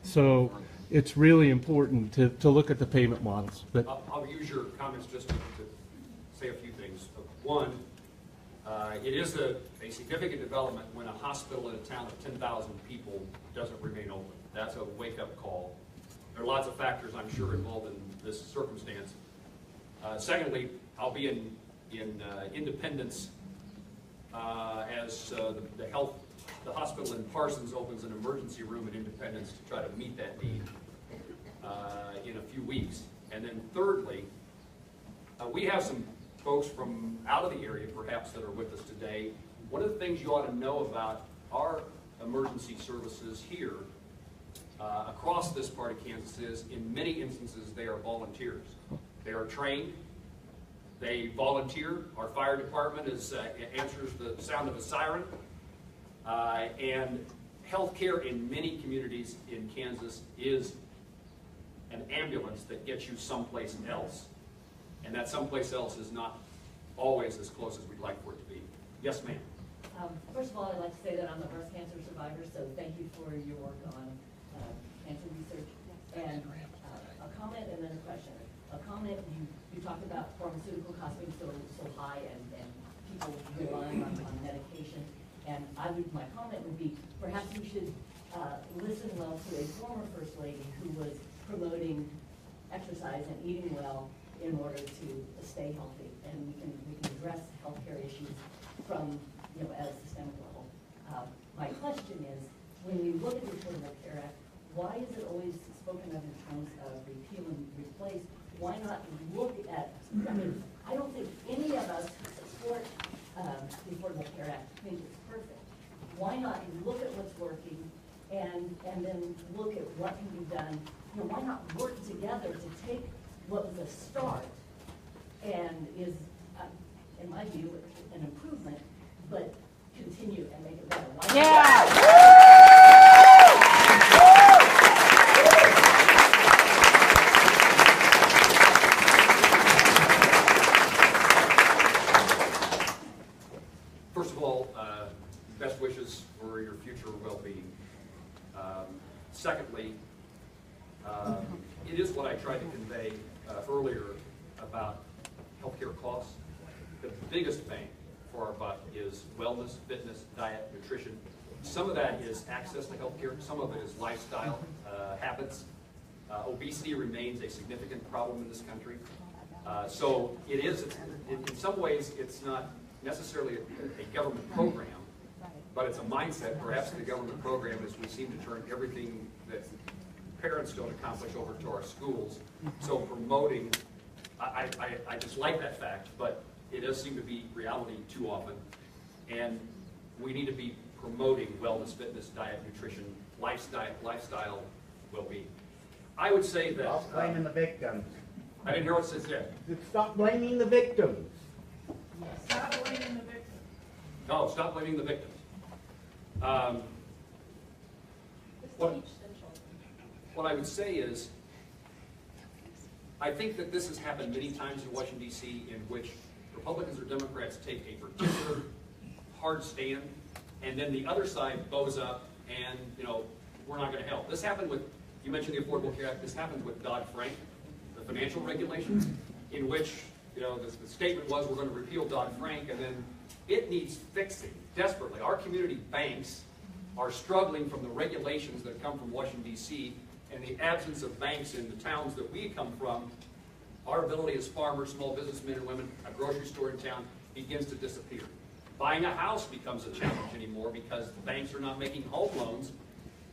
So it's really important to look at the payment models. But I'll use your comments just to say a few things. One, it is a significant development when a hospital in a town of 10,000 people doesn't remain open. That's a wake-up call. There are lots of factors, I'm sure, involved in this circumstance. Secondly, I'll be in Independence as the hospital in Parsons opens an emergency room in Independence to try to meet that need in a few weeks. And then thirdly, we have some folks from out of the area perhaps that are with us today. One of the things you ought to know about our emergency services here across this part of Kansas is, in many instances, they are volunteers. They are trained. They volunteer. Our fire department answers the sound of a siren. And healthcare in many communities in Kansas is an ambulance that gets you someplace else. And that someplace else is not always as close as we'd like for it to be. Yes, ma'am. First of all, I'd like to say that I'm a breast cancer survivor, so thank you for your work on cancer research. And a comment and then a question. A comment, you talked about pharmaceutical costs being so high and people relying on medication. And my comment would be, perhaps we should listen well to a former First Lady who was promoting exercise and eating well in order to stay healthy. And we can address healthcare issues from, at a systemic level. My question is, when you look at the Affordable Care Act, why is it always spoken of in terms of repeal and replace? Why not look at, I don't think any of us who support the Affordable Care Act think it's perfect. Why not look at what's working and then look at what can be done? Why not work together to take what was a start and is, in my view, an improvement, but continue and make it better? First of all, best wishes for your future well-being. Secondly, it is what I tried to convey earlier about healthcare costs. The biggest bang for our buck is wellness, fitness, diet, nutrition. Some of that is access to healthcare. Some of it is lifestyle habits. Obesity remains a significant problem in this country. So it is, in some ways, it's not necessarily a government program, but it's a mindset. Perhaps the government program is we seem to turn everything that parents don't accomplish over to our schools. So promoting, I just like that fact, but it does seem to be reality too often. And we need to be promoting wellness, fitness, diet, nutrition, lifestyle well-being. I would say that... Stop blaming the victims. I didn't hear what it says there. Stop blaming the victims. Stop blaming the victim. No, stop blaming the victims. What I would say is, I think that this has happened many times in Washington, D.C., in which Republicans or Democrats take a particular hard stand, and then the other side bows up and, we're not going to help. This happened with, you mentioned the Affordable Care Act, this happened with Dodd-Frank, the financial regulations, in which, the statement was we're going to repeal Dodd-Frank, and then it needs fixing desperately. Our community banks are struggling from the regulations that come from Washington, D.C., and the absence of banks in the towns that we come from. Our ability as farmers, small businessmen and women, a grocery store in town begins to disappear. Buying a house becomes a challenge anymore because the banks are not making home loans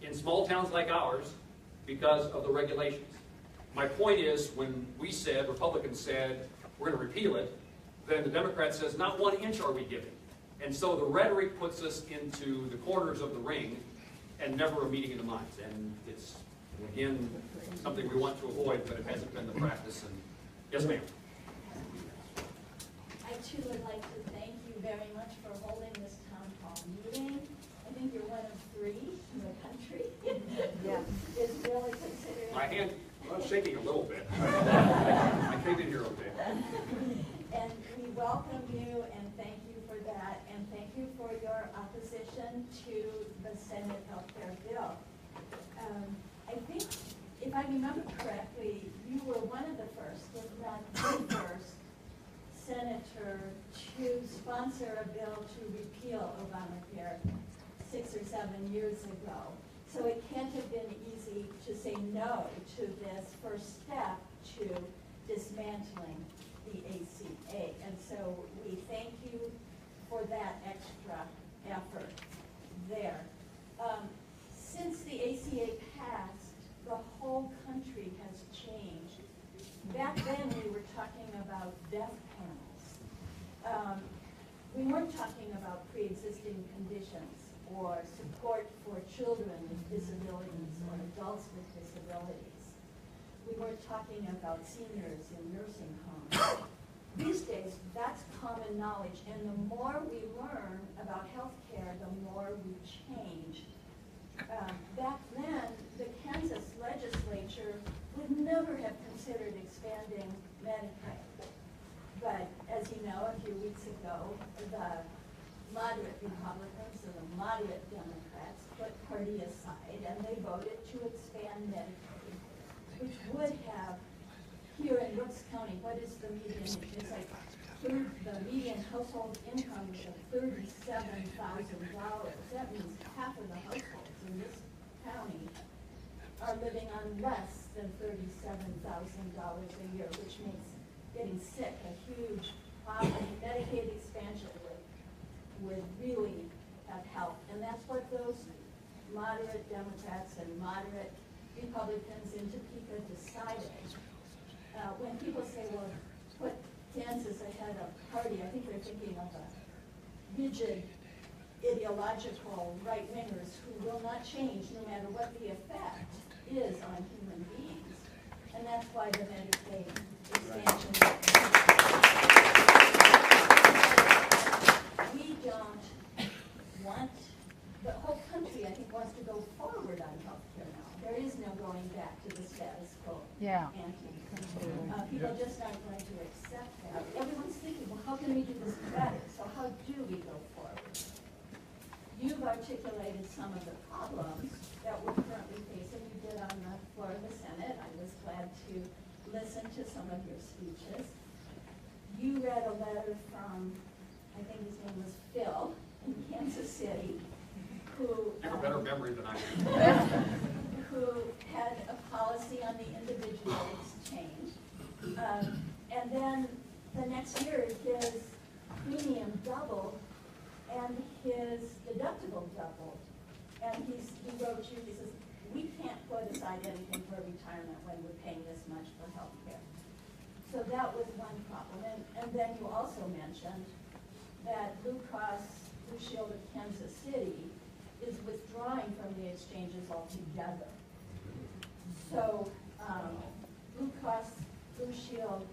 in small towns like ours because of the regulations. My point is, when we said, Republicans said, we're going to repeal it, then the Democrat says, not 1 inch are we giving. And so the rhetoric puts us into the corners of the ring and never a meeting of the minds. And it's, again, something we want to avoid, but it hasn't been the practice. And yes, ma'am. I too would like to thank you very much for holding this town hall meeting. I think you're one of 3 in the country. Is really considered. My hand, I'm shaking a little bit. I came in here okay. And we welcome you and thank you for that, and thank you for your opposition to the Senate healthcare bill. I think, if I remember correctly, you were one of the first, if not the first, senator to sponsor a bill to repeal Obamacare 6 or 7 years ago. So it can't have been easy to say no to this first step to dismantling the ACA. And so we thank you for that extra effort there. Since the ACA passed, the whole country has changed. Back then, we were talking about death panels. We weren't talking about pre-existing conditions or support for children with disabilities or adults with disabilities. We weren't talking about seniors in nursing homes. These days, that's common knowledge, and the more we learn about healthcare, the more we change. Back then, the Kansas legislature would never have considered expanding Medicaid. But as you know, a few weeks ago, the moderate Republicans and the moderate Democrats put party aside and they voted to expand Medicaid, which would have, here in Brooks County, what is the median? It's like the median household income is of $37,000. That means half of the households in this county are living on less than $37,000 a year, which makes getting sick a huge problem. Medicaid expansion would really have helped. And that's what those moderate Democrats and moderate Republicans in Topeka decided. When people say, well, put Kansas ahead of party, I think they're thinking of a rigid, ideological right-wingers who will not change no matter what the effect is on human beings. And that's why the Medicaid expansion. We don't want, the whole country, I think, wants to go forward on healthcare now. There is no going back to the status quo. Yeah. People just aren't going to accept that. Everyone's thinking, well, how can we do this better? So how do we go forward? You've articulated some of the problems that we're currently facing. You did on the floor of the Senate. I was glad to listen to some of your speeches. You read a letter from, I think his name was Phil, in Kansas City, who You have a better memory than I do. who had a policy on the individual exchange. And then the next year, his premium doubled and his deductible doubled. And he wrote you, he says, we can't put aside anything for retirement when we're paying this much for health care. So that was one problem. And then you also mentioned that Blue Cross Blue Shield of Kansas City is withdrawing from the exchanges altogether. So Blue Cross Blue Shield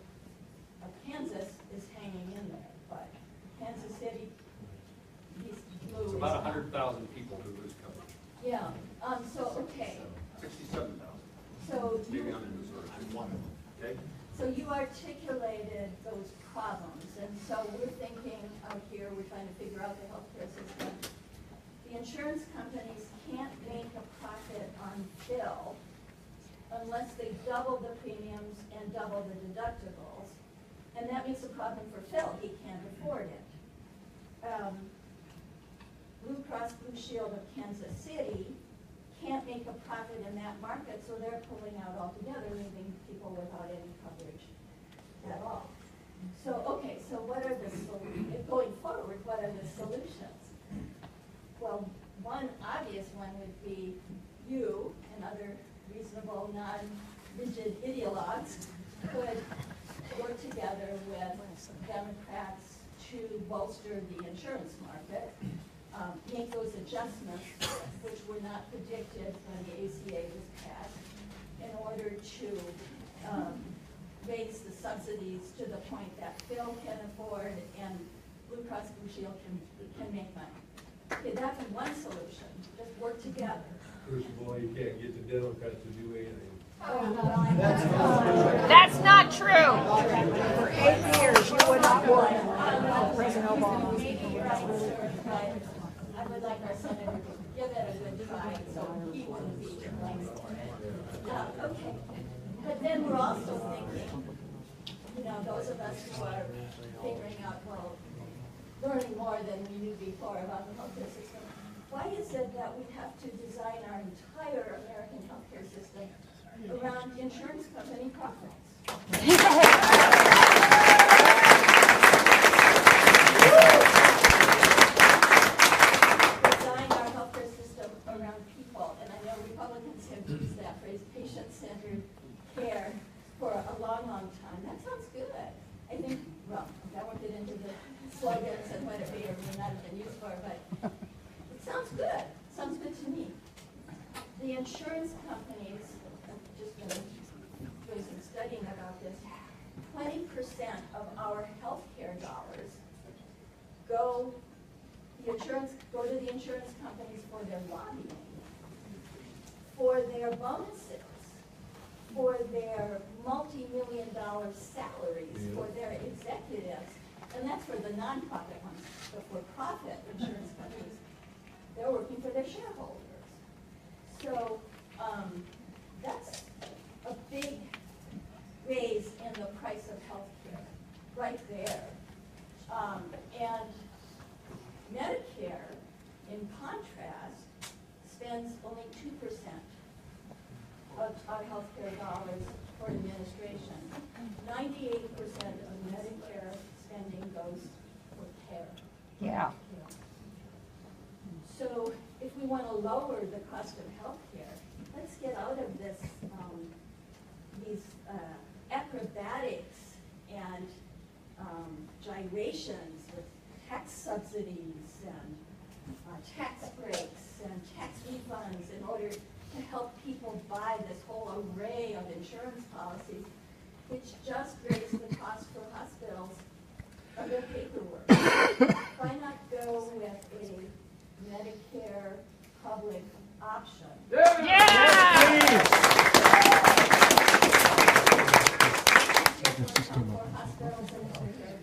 of Kansas is hanging in there, but Kansas City, Blue It's about 100,000 people who lose coverage. Yeah, so, okay. 67,000. So Maybe you, I'm in Missouri. I'm one of them. Okay? So you articulated those problems, and so we're thinking out here, we're trying to figure out the healthcare system. The insurance companies can't make a profit on Phil unless they double the premiums and double the deductibles, and that makes a problem for Phil. He can't afford it. Blue Cross Blue Shield of Kansas City can't make a profit in that market, so they're pulling out altogether, leaving people without any coverage at all. So, okay, so what are the going forward, what are the solutions? Well, one obvious one would be you and other reasonable, non-rigid ideologues could work together with Democrats to bolster the insurance market, make those adjustments which were not predicted when the ACA was passed, in order to raise the subsidies to the point that Phil can afford and Blue Cross Blue Shield can make money. Okay, that's one solution. Just work together. First of all, you can't get the Democrats to do anything. That's not true. For 8 years, you would not want President Obama. Maybe you're right, sir, but I would like our senator to give it a good try, so he wouldn't be blamed for it. Okay, but then we're also thinking, you know, those of us who are figuring out, well, learning more than we knew before about the healthcare system, why is it that we have to design our entire American healthcare system around insurance company profits? Design our healthcare system around people, and I know Republicans have used that phrase, patient-centered care, for a long, long time. That sounds good. I think, well, I won't get into the slogans and what it may or may not have been used for, but it sounds good. Sounds good to me. The insurance companies, I'm just going to do some studying about this, 20% of our healthcare dollars go to the insurance companies for their lobbying, for their bonuses, for their multi-million-dollar salaries, for their executives, and that's for the nonprofit ones. But for profit insurance companies, they're working for their shareholders. So that's a big raise in the price of healthcare, right there. And Medicare, in contrast, spends only 2% of our healthcare dollars for administration. 98% of Medicare spending goes for care. Yeah. So if we want to lower the cost of healthcare, let's get out of this these acrobatics and gyrations with tax subsidies and tax breaks and tax refunds in order to help people buy this whole array of insurance policies, which just raise the cost for hospitals of their paperwork. Why not go with a Medicare public option? For hospitals and healthcare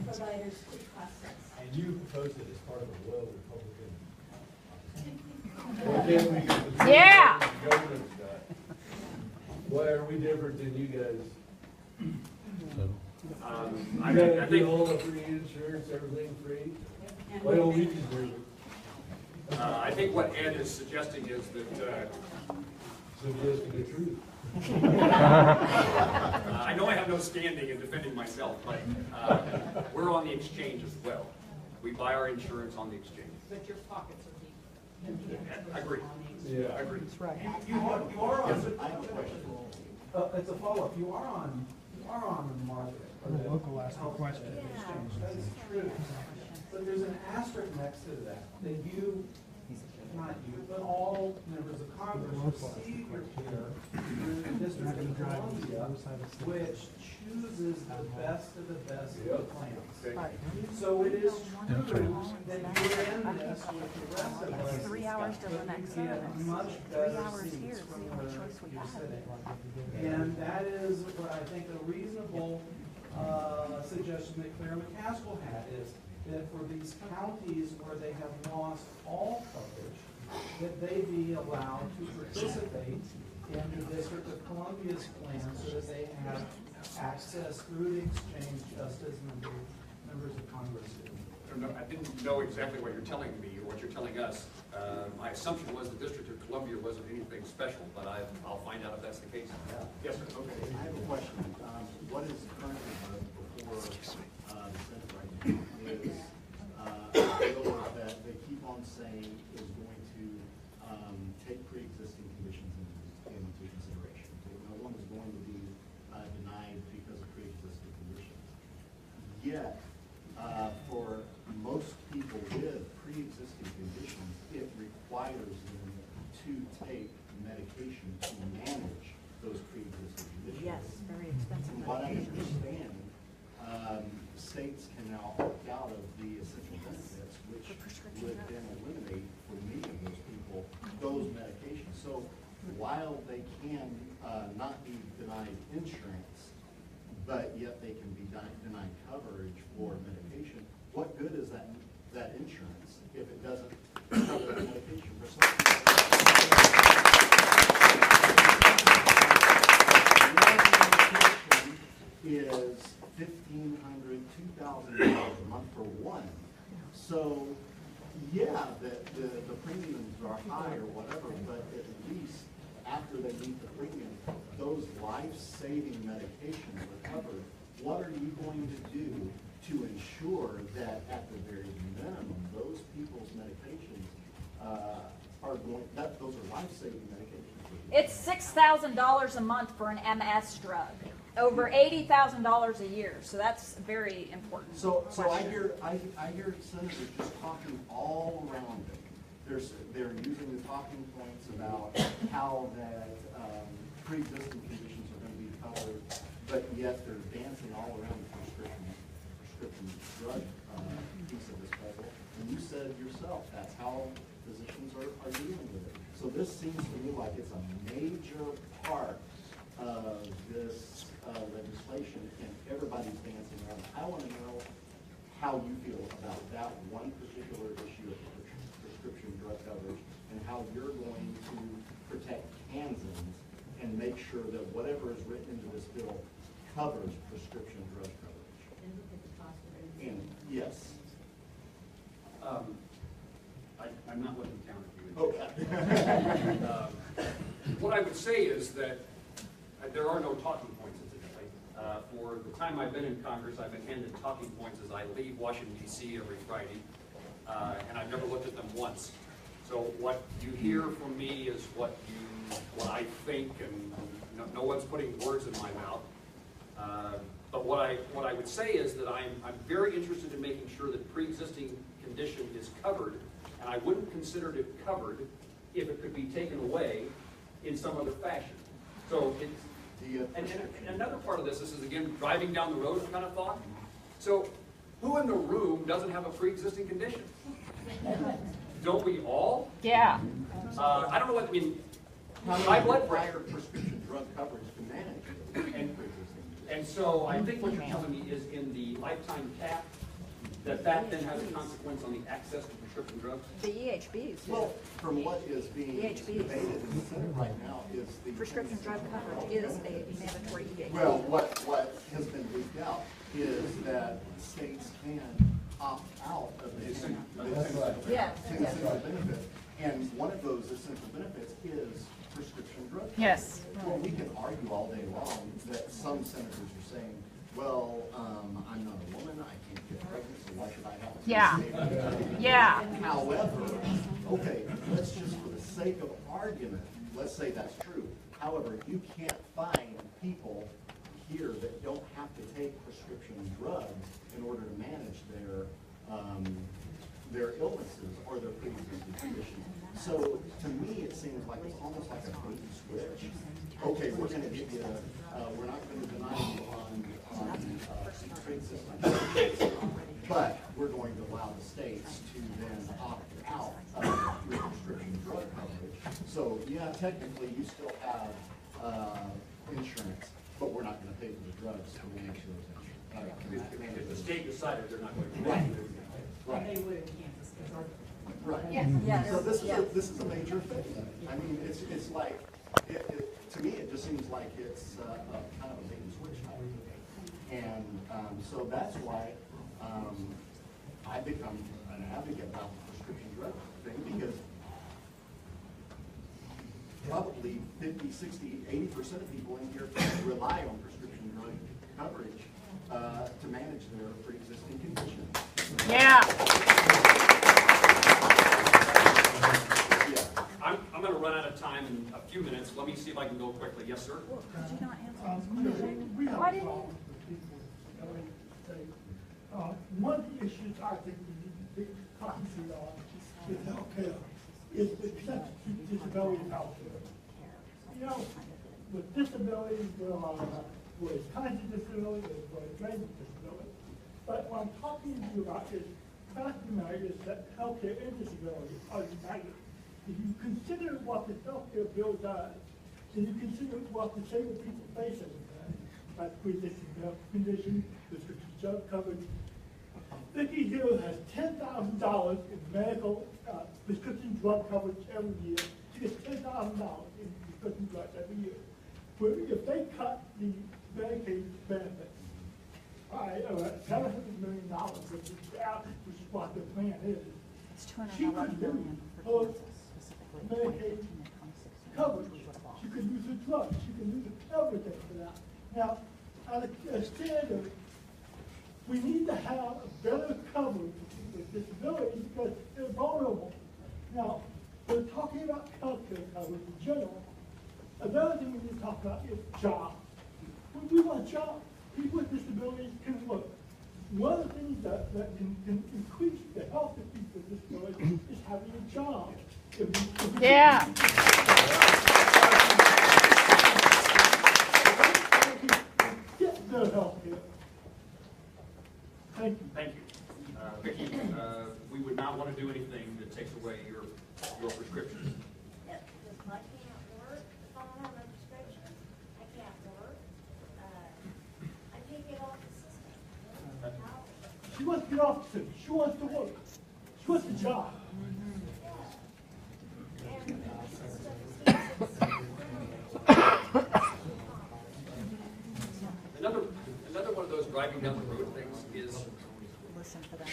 providers to process. And you proposed it as part of a loyal Republican. Why can't we get the Yeah. government's done? Why are we different than you guys? I You think all the free insurance, everything free? Why don't we deserve it? I think what Ed is suggesting is that Suggesting the truth. I know I have no standing in defending myself, but we're on the exchange as well. We buy our insurance on the exchange. But your pockets are deep. Agreed. Yeah. Agreed. That's right. You are on. I have a question. It's a follow-up. You are on the market. The local asked a question. That is true. But there's an asterisk next to that you, not you, but all members of Congress receive your care through the District of Columbia which chooses the best of the best plans. So it is true that you're in this with the rest of us. 3 hours till the next but you get much better seats from where you're sitting. And that is what I think a reasonable suggestion that Claire McCaskill had is that for these counties where they have lost all coverage, that they be allowed to participate in the District of Columbia's plan so that they have access through the exchange just as members of Congress do. I didn't know exactly what you're telling me or what you're telling us. My assumption was the District of Columbia wasn't anything special, but I'll find out if that's the case. Yes, sir. Okay, I have a question. What is currently before the Senate right now is a bill that they keep on saying is going to take pre-existing conditions into consideration. No one is going to be denied because of pre-existing conditions. Yet, for most people with pre-existing conditions, it requires them to take medication to manage those pre-existing conditions. Yes, very expensive From what I medication. understand, states can now opt out of the essential benefits, which would then eliminate for many of those people those medications. So while they can not be denied insurance, but yet they can be denied coverage for medication, what good is that insurance if it doesn't cover that medication for some people? Is $1,500, $2,000 a month for one. So, yeah, the premiums are high or whatever, but at least after they meet the premium, those life-saving medications are covered. What are you going to do to ensure that at the very minimum, those people's medications are going, those are life-saving medications? It's $6,000 a month for an MS drug, over $80,000 a year. So that's very important. So I hear senators just talking all around it. They're using the talking points about how that pre-existing conditions are going to be covered, but yet they're dancing all around the prescription drug piece of this puzzle. And you said yourself that's how physicians are dealing with it. So this seems to me like it's a major part of this legislation, and everybody's dancing around it. I want to know how you feel about that one particular issue of prescription drug coverage, and how you're going to protect Kansans and make sure that whatever is written into this bill covers prescription drug coverage. And yes. I'm not looking down at you. Okay. What I would say is that there are no talking points incidentally. For the time I've been in Congress, I've been handed talking points as I leave Washington, D.C. every Friday, and I've never looked at them once. So what you hear from me is what I think, and no one's putting words in my mouth. But what I would say is that I'm very interested in making sure that pre-existing condition is covered, and I wouldn't consider it covered if it could be taken away in some other fashion. So it's, and another part of this is again driving down the road kind of thought. So who in the room doesn't have a pre-existing condition? Don't we all? Yeah. I don't know what I mean. High blood pressure prescription drug coverage to manage and so I think what you're telling me is in the lifetime cap, that then has a consequence on the access to prescription drugs? The EHBs. Well, from what is being debated in the Senate right now is the prescription drug coverage is a mandatory EHB. Well, what has been leaked out is that states can opt out of the essential benefit, and one of those essential benefits is prescription drug coverage. Yes. Well, we can argue all day long that some senators are saying, well, I'm not a woman, I can't get pregnant, so why should I have to? Yeah. However, okay, let's just for the sake of argument, let's say that's true. However, you can't find people here that don't have to take prescription drugs in order to manage their illnesses or their pre-existing conditions. So to me, it seems like it's almost like a bait and switch. Okay, we're gonna give you, we're not gonna deny you on trade system, but we're going to allow the states to then opt out of your prescription drug coverage. So yeah, technically you still have insurance, but we're not gonna pay for the drugs to manage those insurance. If the state decided they're not going to. Right. Right. They would in Kansas, Right. Yes. Yes. So this is, Yes. this is a major thing. I mean, it's like, to me, it just seems like it's kind of a bait and switch type of thing. And so that's why I become an advocate about the prescription drug thing, because probably 50, 60, 80% of people in here rely on prescription drug coverage to manage their pre-existing condition. Yeah. I'm going to run out of time in a few minutes. Let me see if I can go quickly. Yes, sir? Did you not answer this question? Why didn't you? One of the issues I think we need to be concentrating on with healthcare is the access to disability healthcare. You know, with disabilities, there are various kinds of disabilities, there's various range of disabilities. But what I'm talking to you about is, the fact of the matter is that healthcare and disability are united. If you consider what the healthcare bill does, and you consider what disabled people face every day, like pre-existing health condition, prescription drug coverage, Vicki Hill has $10,000 in medical prescription drug coverage every year. She gets $10,000 in prescription drugs every year. But if they cut the Medicaid benefits by $700 million, which is what the plan is, It's she could $211 lose her Medicaid coverage. She could use her drugs. She could use everything for that. Now, as a standard, we need to have a better coverage for people with disabilities because they're vulnerable. Now, we're talking about healthcare coverage in general. Another thing we need to talk about is jobs. We want jobs. People with disabilities can work. One of the things that can increase the health of people with disabilities is having a job. Yeah. Get their health care. Thank you. Thank you. Vicki, we would not want to do anything that takes away your prescription. I can't work. If I don't have my prescription, I can't work. I can't get off the system. She wants to get off the system. She wants to work. She wants a job. Another one of those driving down the road things is Listen for them.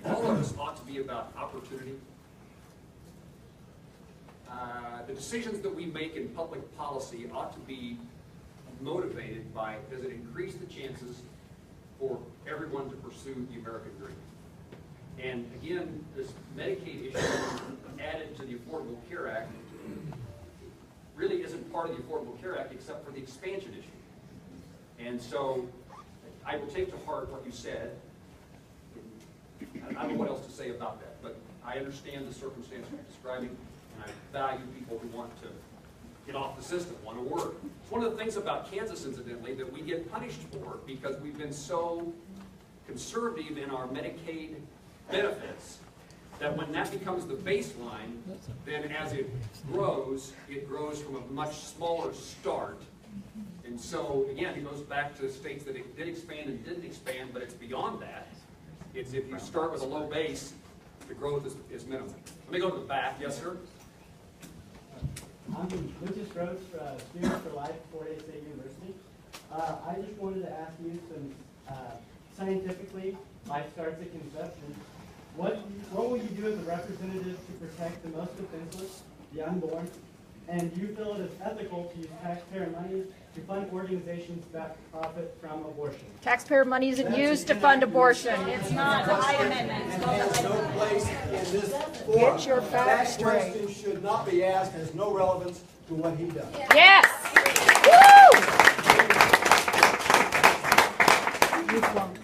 all of us ought to be about opportunity. The decisions that we make in public policy ought to be motivated by, does it increase the chances for everyone to pursue the American dream? And again, this Medicaid issue added to the Affordable Care Act really isn't part of the Affordable Care Act except for the expansion issue. And so I will take to heart what you said. I don't know what else to say about that, but I understand the circumstance you're describing, and I value people who want to get off the system, want to work. It's one of the things about Kansas, incidentally, that we get punished for because we've been so conservative in our Medicaid benefits that when that becomes the baseline, then as it grows from a much smaller start. And so, again, it goes back to states that it did expand and didn't expand, but it's beyond that. It's if you start with a low base, the growth is minimal. Let me go to the back. Yes, sir? I'm Lucas Rhodes, student for life, Fort Hays State University. I just wanted to ask you, some scientifically, life starts at conception. What will you do as a representative to protect the most defenseless, the unborn? And do you feel it is ethical to use taxpayer money to fund organizations that profit from abortion? Taxpayer money isn't used to fund abortion. It's not the Hyde Amendment. It's not the Hyde No Amendment. place in this forum. Get your facts straight. That question should not be asked, has no relevance to what he does. Yes! Woo!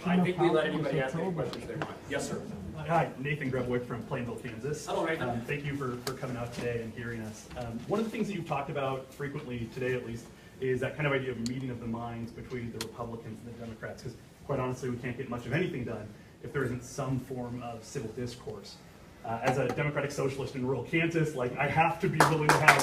I think we let anybody ask any questions they want. Yes, sir. Hi, Nathan Grebwick from Plainville, Kansas. Hello, Nathan. Thank you for coming out today and hearing us. One of the things that you've talked about frequently today, at least, is that kind of idea of a meeting of the minds between the Republicans and the Democrats, because quite honestly, we can't get much of anything done if there isn't some form of civil discourse. As a democratic socialist in rural Kansas, like, I have to be willing to have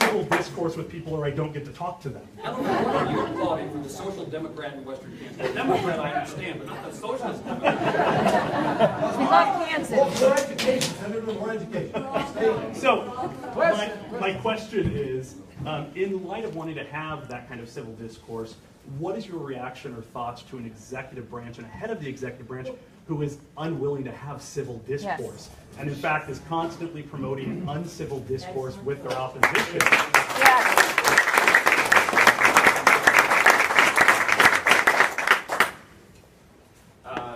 civil discourse with people, or I don't get to talk to them. I don't know what you're applauding from the social democrat in Western Kansas. The Democrat I understand, but not the socialist Democrat. We love Kansas. More education, Senator, more education. So, my question is, in light of wanting to have that kind of civil discourse, what is your reaction or thoughts to an executive branch and a head of the executive branch who is unwilling to have civil discourse, and in fact is constantly promoting uncivil discourse with their opposition?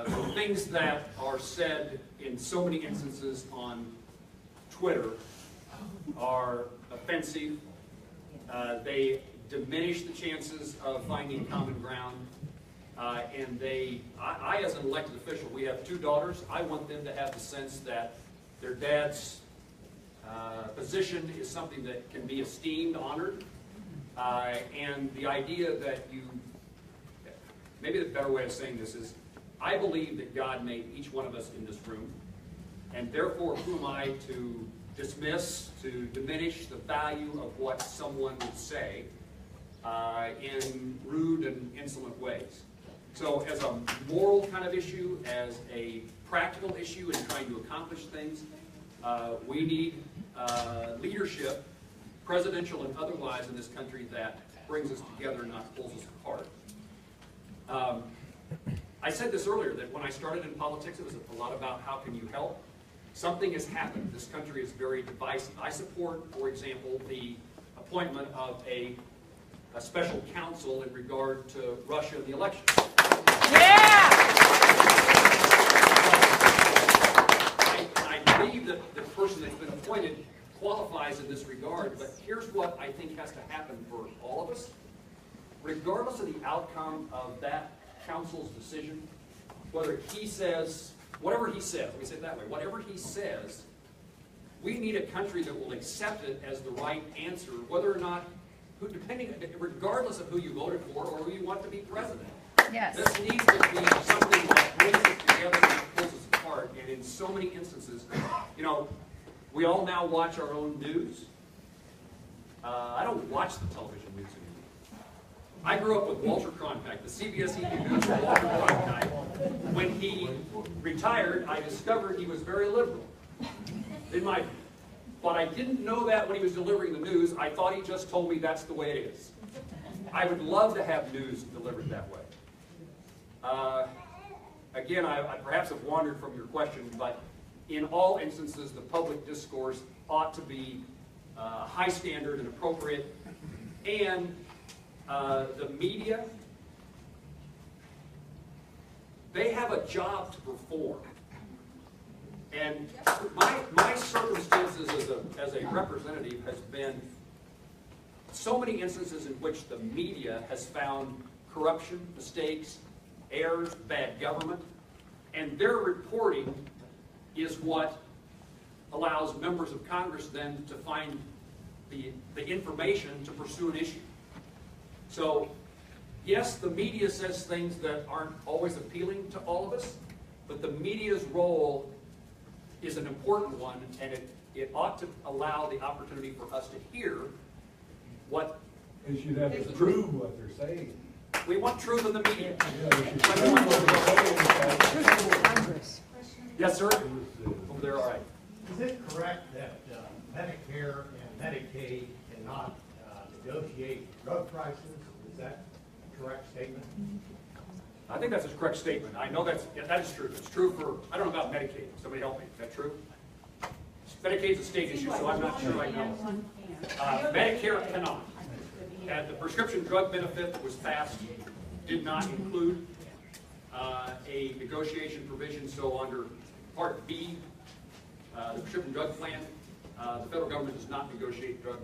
The things that are said in so many instances on Twitter are offensive. They diminish the chances of finding common ground. And I, as an elected official, we have 2 daughters. I want them to have the sense that their dad's position is something that can be esteemed, honored. And the idea that maybe the better way of saying this is, I believe that God made each one of us in this room. And therefore, who am I to dismiss, to diminish the value of what someone would say in rude and insolent ways? So as a moral kind of issue, as a practical issue in trying to accomplish things, we need leadership, presidential and otherwise, in this country that brings us together and not pulls us apart. I said this earlier, that when I started in politics, it was a lot about how can you help. Something has happened. This country is very divisive. I support, for example, the appointment of a special counsel in regard to Russia and the election. I believe that the person that's been appointed qualifies in this regard, but here's what I think has to happen for all of us. Regardless of the outcome of that counsel's decision, whether he says, whatever he says, let me say it that way, whatever he says, we need a country that will accept it as the right answer, whether or not, regardless of who you voted for or who you want to be president. Yes. This needs to be something that brings us together and pulls us apart. And in so many instances, we all now watch our own news. I don't watch the television news anymore. I grew up with Walter Cronkite, the CBS Evening News of Walter Cronkite. When he retired, I discovered he was very liberal, in my view. But I didn't know that when he was delivering the news. I thought he just told me that's the way it is. I would love to have news delivered that way. Again, I perhaps have wandered from your question, but in all instances, the public discourse ought to be high standard and appropriate. And the media, they have a job to perform. And my circumstances as a representative has been so many instances in which the media has found corruption, mistakes, errors, bad government, and their reporting is what allows members of Congress then to find the information to pursue an issue. So, yes, the media says things that aren't always appealing to all of us, but the media's role is an important one, and it ought to allow the opportunity for us to hear what They should have to prove what they're saying. we want. Truth in the media. Yes, sir. Over there, all right. Is it correct that Medicare and Medicaid cannot negotiate drug prices? Is that a correct statement? I think that's a correct statement. I know that is true. It's true for, I don't know about Medicaid. Somebody help me. Is that true? Medicaid's a state issue, so I'm not sure right now. Medicare cannot. And the prescription drug benefit that was passed did not include a negotiation provision. So under Part B, the prescription drug plan, the federal government does not negotiate drug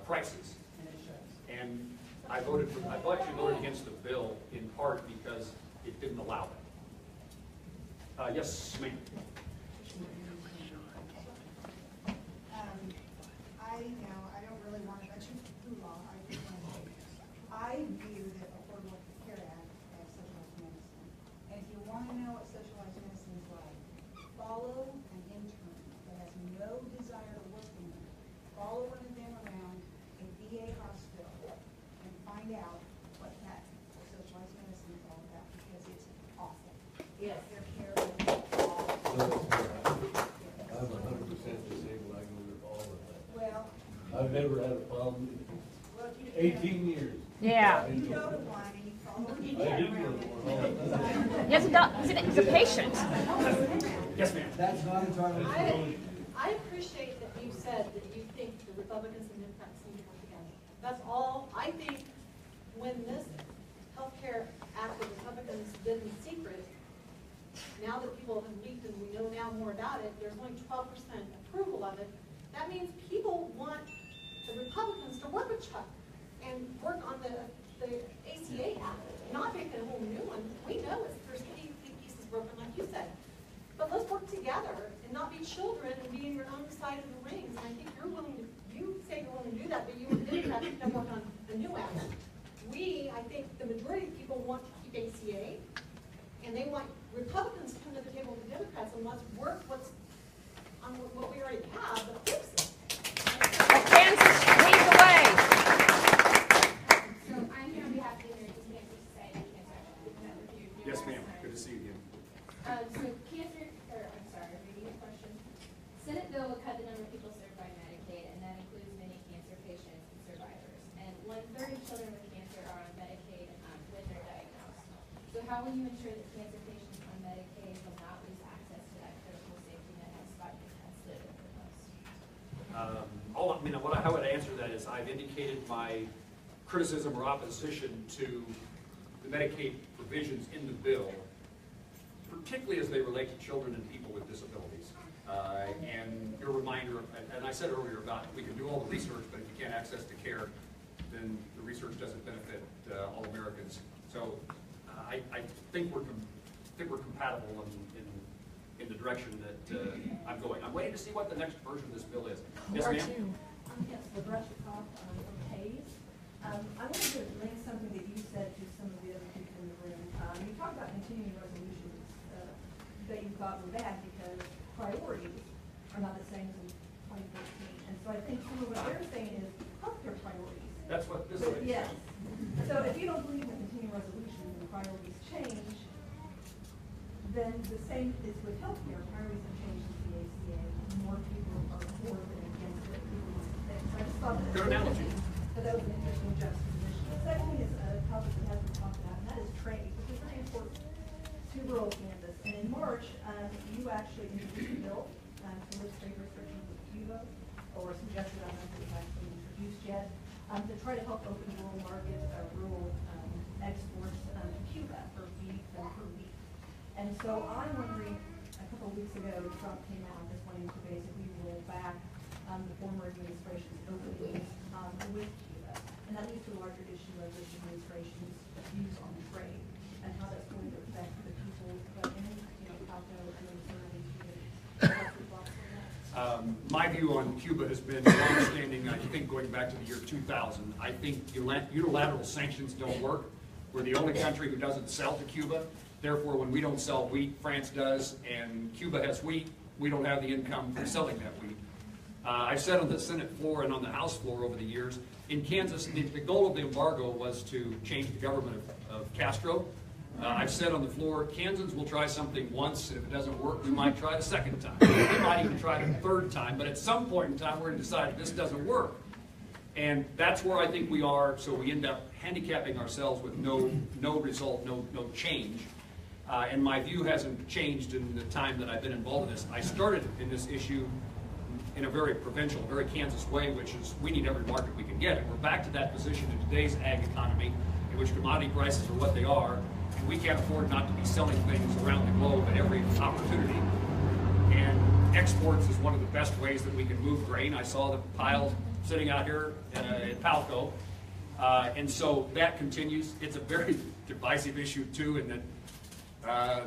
prices. And I actually voted against the bill in part because it didn't allow it. Yes, ma'am. I don't really want to mention too long. I view the Affordable Care Act as socialized medicine. And if you want to know what socialized medicine is like, follow an intern that has no desire to work in it. Follow one of them around a VA hospital and find out what that socialized medicine is all about, because it's awful. Yes. Their care is awful. I'm 100% disabled, I can live all of that. Well, I've never had a problem in well, if you 18 years. Yeah. You go to one and you follow I do go to one all the time. He's a patient. Yes, ma'am. That's not entirely true. I appreciate that you said that you think the Republicans and Democrats need to work together. That's all. I think when this healthcare act the Republicans did in secret, now that people have leaked and we know now more about it, there's only 12% approval of it. That means people want the Republicans to work with Chuck and work on the ACA act, not make a whole new one. We know there's pieces broken, like you said. But let's work together and not be children and be in your own side of the rings. And I think you're willing to, you say you're willing to do that, but you and Democrats have work on the new act. I think the majority of people want to keep ACA, and they want Republicans to come to the table with the Democrats and let's work on what we already have, but fix it. Kansas, lead the way. So I'm here on behalf of the American Cancer Society and Cancer. Yes, ma'am. Good to see you again. Reading a question. Senate bill will cut the number of people served by Medicaid, and that includes many cancer patients and survivors. And 1/3 of children with cancer are on Medicaid when they're diagnosed. So how will you ensure that cancer patients on Medicaid will not lose access to that critical safety net as Spike has stood in for most? How I would answer that is I've indicated my criticism or opposition to the Medicaid provisions in the bill, particularly as they relate to children and people with disabilities. And your reminder, and I said earlier about we can do all the research, but if you can't access the care, then the research doesn't benefit all Americans. So I think we're compatible in the direction that I'm going. I'm waiting to see what the next version of this bill is. Yes, ma'am? Yes, LaBreche Cobb from Hayes. I wanted to link something that you said to some of the other people in the room. You talked about continuing resolutions that you thought were bad because priorities are not the same as in 2014. And so I think some of what they're saying is healthcare priorities. That's what this is. Yes. So if you don't believe in continuing resolutions and priorities change, then the same is with healthcare. Priorities have changed in the ACA. More people are for than against it. So I just thought that Good analogy. that was an interesting juxtaposition. The second thing is a topic that hasn't been talked about, and that is trade, which is very important to rural Kansas. And in March, you actually introduced a bill to lift trade restrictions with Cuba, or suggested, I don't know if it was actually introduced yet, to try to help open rural markets, rural exports to Cuba for beef and for wheat. And so I'm wondering, a couple of weeks ago, Trump came out just wanting to basically roll back the former administration's openings with Cuba. And that leads to a larger issue of this administration's views on trade and how that's going to affect the people in Palco and in surrounding Cuba. My view on Cuba has been long-standing, I think, going back to the year 2000. I think unilateral sanctions don't work. We're the only country who doesn't sell to Cuba. Therefore, when we don't sell wheat, France does, and Cuba has wheat, we don't have the income for selling that wheat. I've said on the Senate floor and on the House floor over the years, in Kansas, the goal of the embargo was to change the government of Castro. I've said on the floor, Kansans will try something once, and if it doesn't work, we might try the second time. We might even try the third time, but at some point in time, we're going to decide this doesn't work. And that's where I think we are, so we end up handicapping ourselves with no result, no change. And my view hasn't changed in the time that I've been involved in this. I started in this issue in a very provincial, very Kansas way, which is we need every market we can get. And we're back to that position in today's ag economy, in which commodity prices are what they are, and we can't afford not to be selling things around the globe at every opportunity. And exports is one of the best ways that we can move grain. I saw the pile sitting out here at Palco. And so that continues. It's a very divisive issue too, in that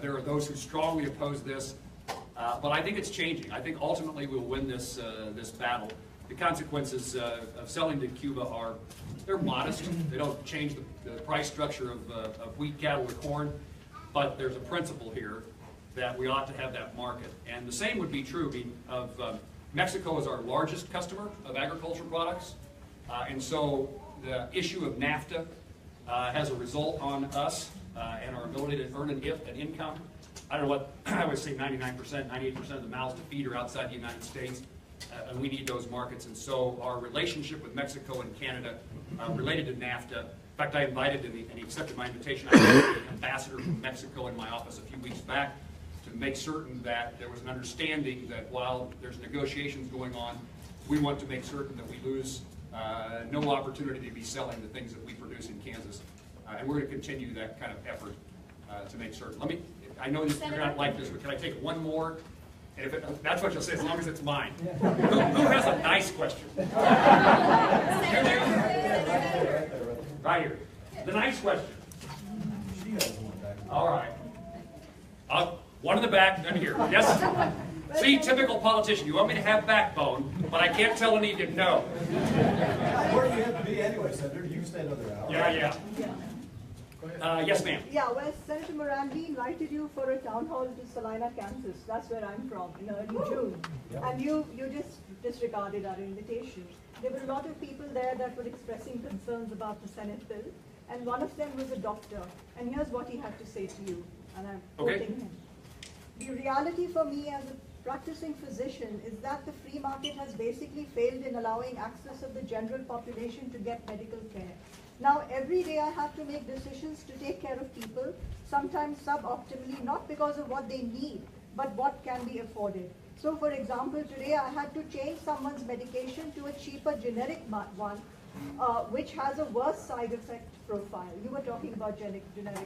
there are those who strongly oppose this. But I think it's changing. I think ultimately we'll win this battle. The consequences of selling to Cuba they're modest. They don't change the price structure of wheat, cattle, or corn. But there's a principle here that we ought to have that market. And the same would be true of Mexico is our largest customer of agricultural products. And so the issue of NAFTA has a result on us and our ability to earn an income. I don't know what, I would say 99%, 98% of the mouths to feed are outside the United States. And we need those markets. And so our relationship with Mexico and Canada related to NAFTA. In fact, I invited, and he accepted my invitation, I invited the ambassador from Mexico in my office a few weeks back to make certain that there was an understanding that while there's negotiations going on, we want to make certain that we lose no opportunity to be selling the things that we produce in Kansas. And we're going to continue that kind of effort to make certain. I know you're not like this, but can I take one more? And if that's what you'll say, as long as it's mine. Who has a nice question? Right here. The nice question. All right. One in the back, none here. Yes? See, typical politician. You want me to have backbone, but I can't tell any of you no. Where do you have to be anyway, Senator? You can stay another hour. Yeah. Yes, ma'am. Yeah, well, Senator Moran, we invited you for a town hall to Salina, Kansas. That's where I'm from, in early June. Yep. And you just disregarded our invitation. There were a lot of people there that were expressing concerns about the Senate bill. And one of them was a doctor. And here's what he had to say to you. And I'm quoting him. The reality for me as a practicing physician is that the free market has basically failed in allowing access of the general population to get medical care. Now, every day I have to make decisions to take care of people, sometimes suboptimally, not because of what they need, but what can be afforded. So, for example, today I had to change someone's medication to a cheaper generic one, which has a worse side effect profile. You were talking about generic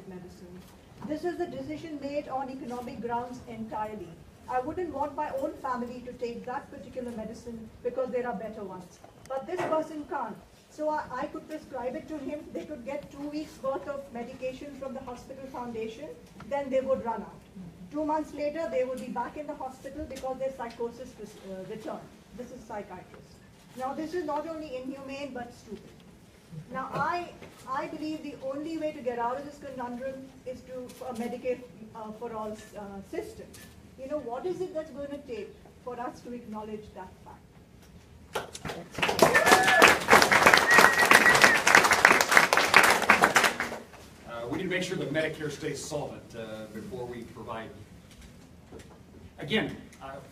medicine. This is a decision made on economic grounds entirely. I wouldn't want my own family to take that particular medicine because there are better ones. But this person can't. So I could prescribe it to him. They could get 2 weeks worth of medication from the hospital foundation. Then they would run out. 2 months later, they would be back in the hospital because their psychosis returned. This is psychiatrist. Now, this is not only inhumane, but stupid. Now, I believe the only way to get out of this conundrum is to Medicaid for all system. You know, what is it that's going to take for us to acknowledge that fact? We need to make sure that Medicare stays solvent before we provide. Again,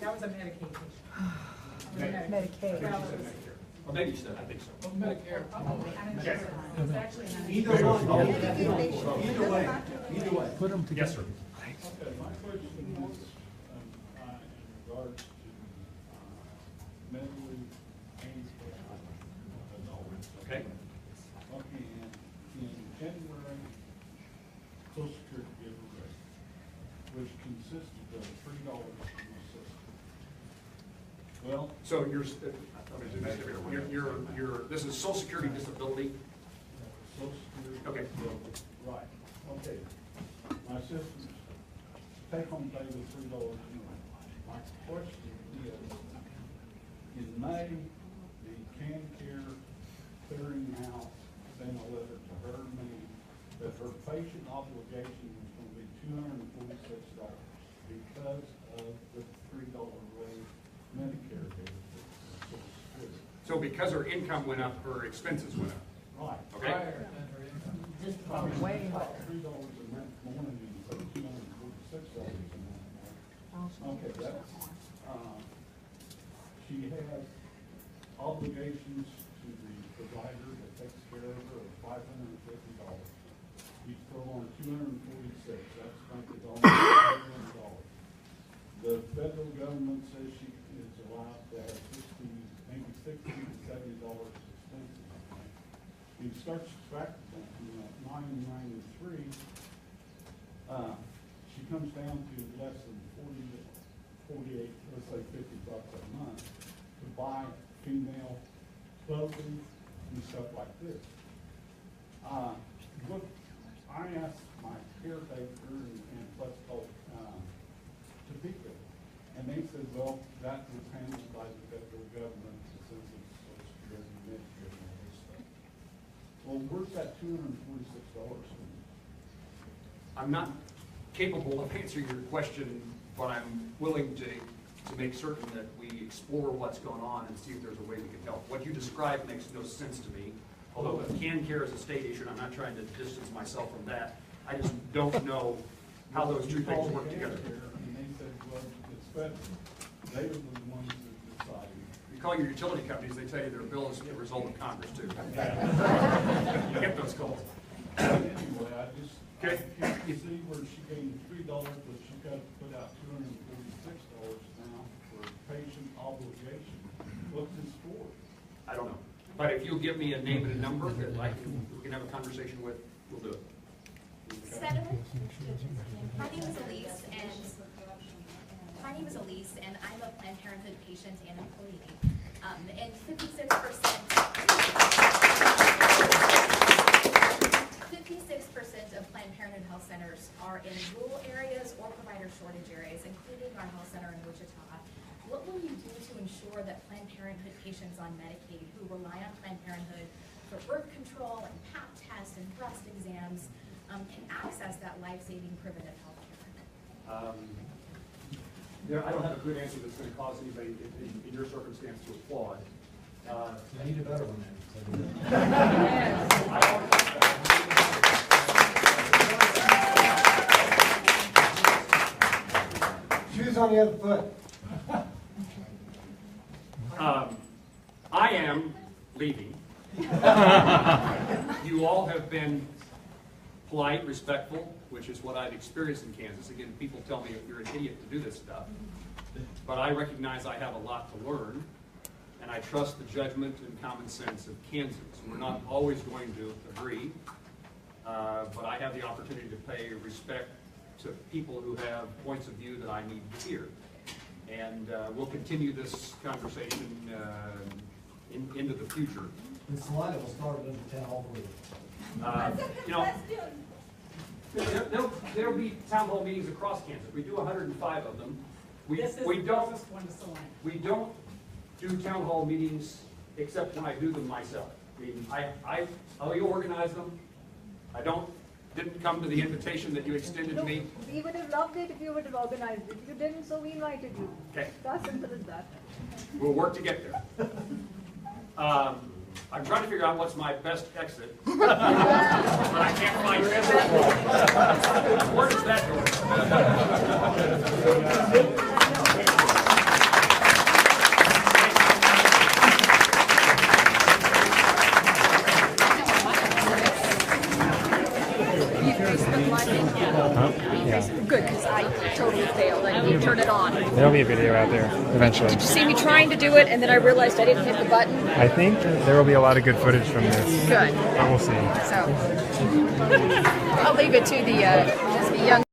that was a Medicaid issue. Medicaid. Well, maybe you said, I think so. Medicare. Okay. It's actually Either one. Either way. Put them together. Yes, sir. Okay, my question is in regards to mentally handicapped adults. Okay. Okay, in January, Social Security giver rate, which consisted of $3 from the system. Well, so this is Social Security disability. Social Security. Okay. Disability. Right. Okay. My sister's take-home pay was $3 a month. My question is, in May, the CanCare clearinghouse sent a letter to her name that her patient obligation was going to be $246 because of the $3 raise Medicare benefit. So because her income went up, her expenses went up. Right. Okay. Just way $3 a month more than $246 a month. Okay, that's, she has obligations to the provider that takes care of her of $550. You throw on $246, that's frankly almost $1 million. The federal government says she is allowed to have maybe $60 to $70 expenses. You start subtracting that from 993, she comes down to less than 48, let's say $50 a month to buy female clothing and stuff like this. Look, I asked my caretaker in what's called Topeka, and they said, well, that was handled by the federal government, the census, Social Security, Medicare, and all this stuff. Well, where's that $246? I'm not capable of answering your question, but I'm willing to make certain that we explore what's going on and see if there's a way we can help. What you described makes no sense to me. Although if CanCare is a state issue, and I'm not trying to distance myself from that, I just don't know how those two things work together. And they said, well, it's federal. They were the ones that decided. You call your utility companies, they tell you their bill is the result of Congress too. You get those calls. Anyway, I just, Okay. I can't see where she gained $3, but she got to put out $246 now for patient obligation. What's this for? I don't know. But if you'll give me a name and a number that we can have a conversation with, we'll do it. My name is Elise, and I'm a Planned Parenthood patient and employee. And 56% of Planned Parenthood health centers are in rural areas or provider shortage areas, including our health center in Wichita. What will you do to ensure that Planned Parenthood patients on Medicaid who rely on Planned Parenthood for birth control and Pap tests and breast exams can access that life-saving preventive health care? I don't have a good answer that's going to cause anybody in your circumstance to applaud. I need a better one then. Shoes on the other foot. I am leaving. You all have been polite, respectful, which is what I've experienced in Kansas. Again, people tell me you're an idiot to do this stuff. But I recognize I have a lot to learn, and I trust the judgment and common sense of Kansans. We're not always going to agree, but I have the opportunity to pay respect to people who have points of view that I need to hear. And we'll continue this conversation into the future. The Salina will start under 10 all week. You know, there'll be town hall meetings across Kansas. We do 105 of them. We don't do town hall meetings except when I do them myself. I mean, I organize them. I didn't come to the invitation that you extended to me. We would have loved it if you would have organized it. You didn't, so we invited you. Okay. That's simple as that. We'll work to get there. I'm trying to figure out what's my best exit, but I can't find it. Where does that go? Good, because I totally failed. I didn't turn it on. There'll be a video out there eventually. Did you see me trying to do it, and then I realized I didn't hit the button? I think there will be a lot of good footage from this. Good. But we'll see. So, I'll leave it to the young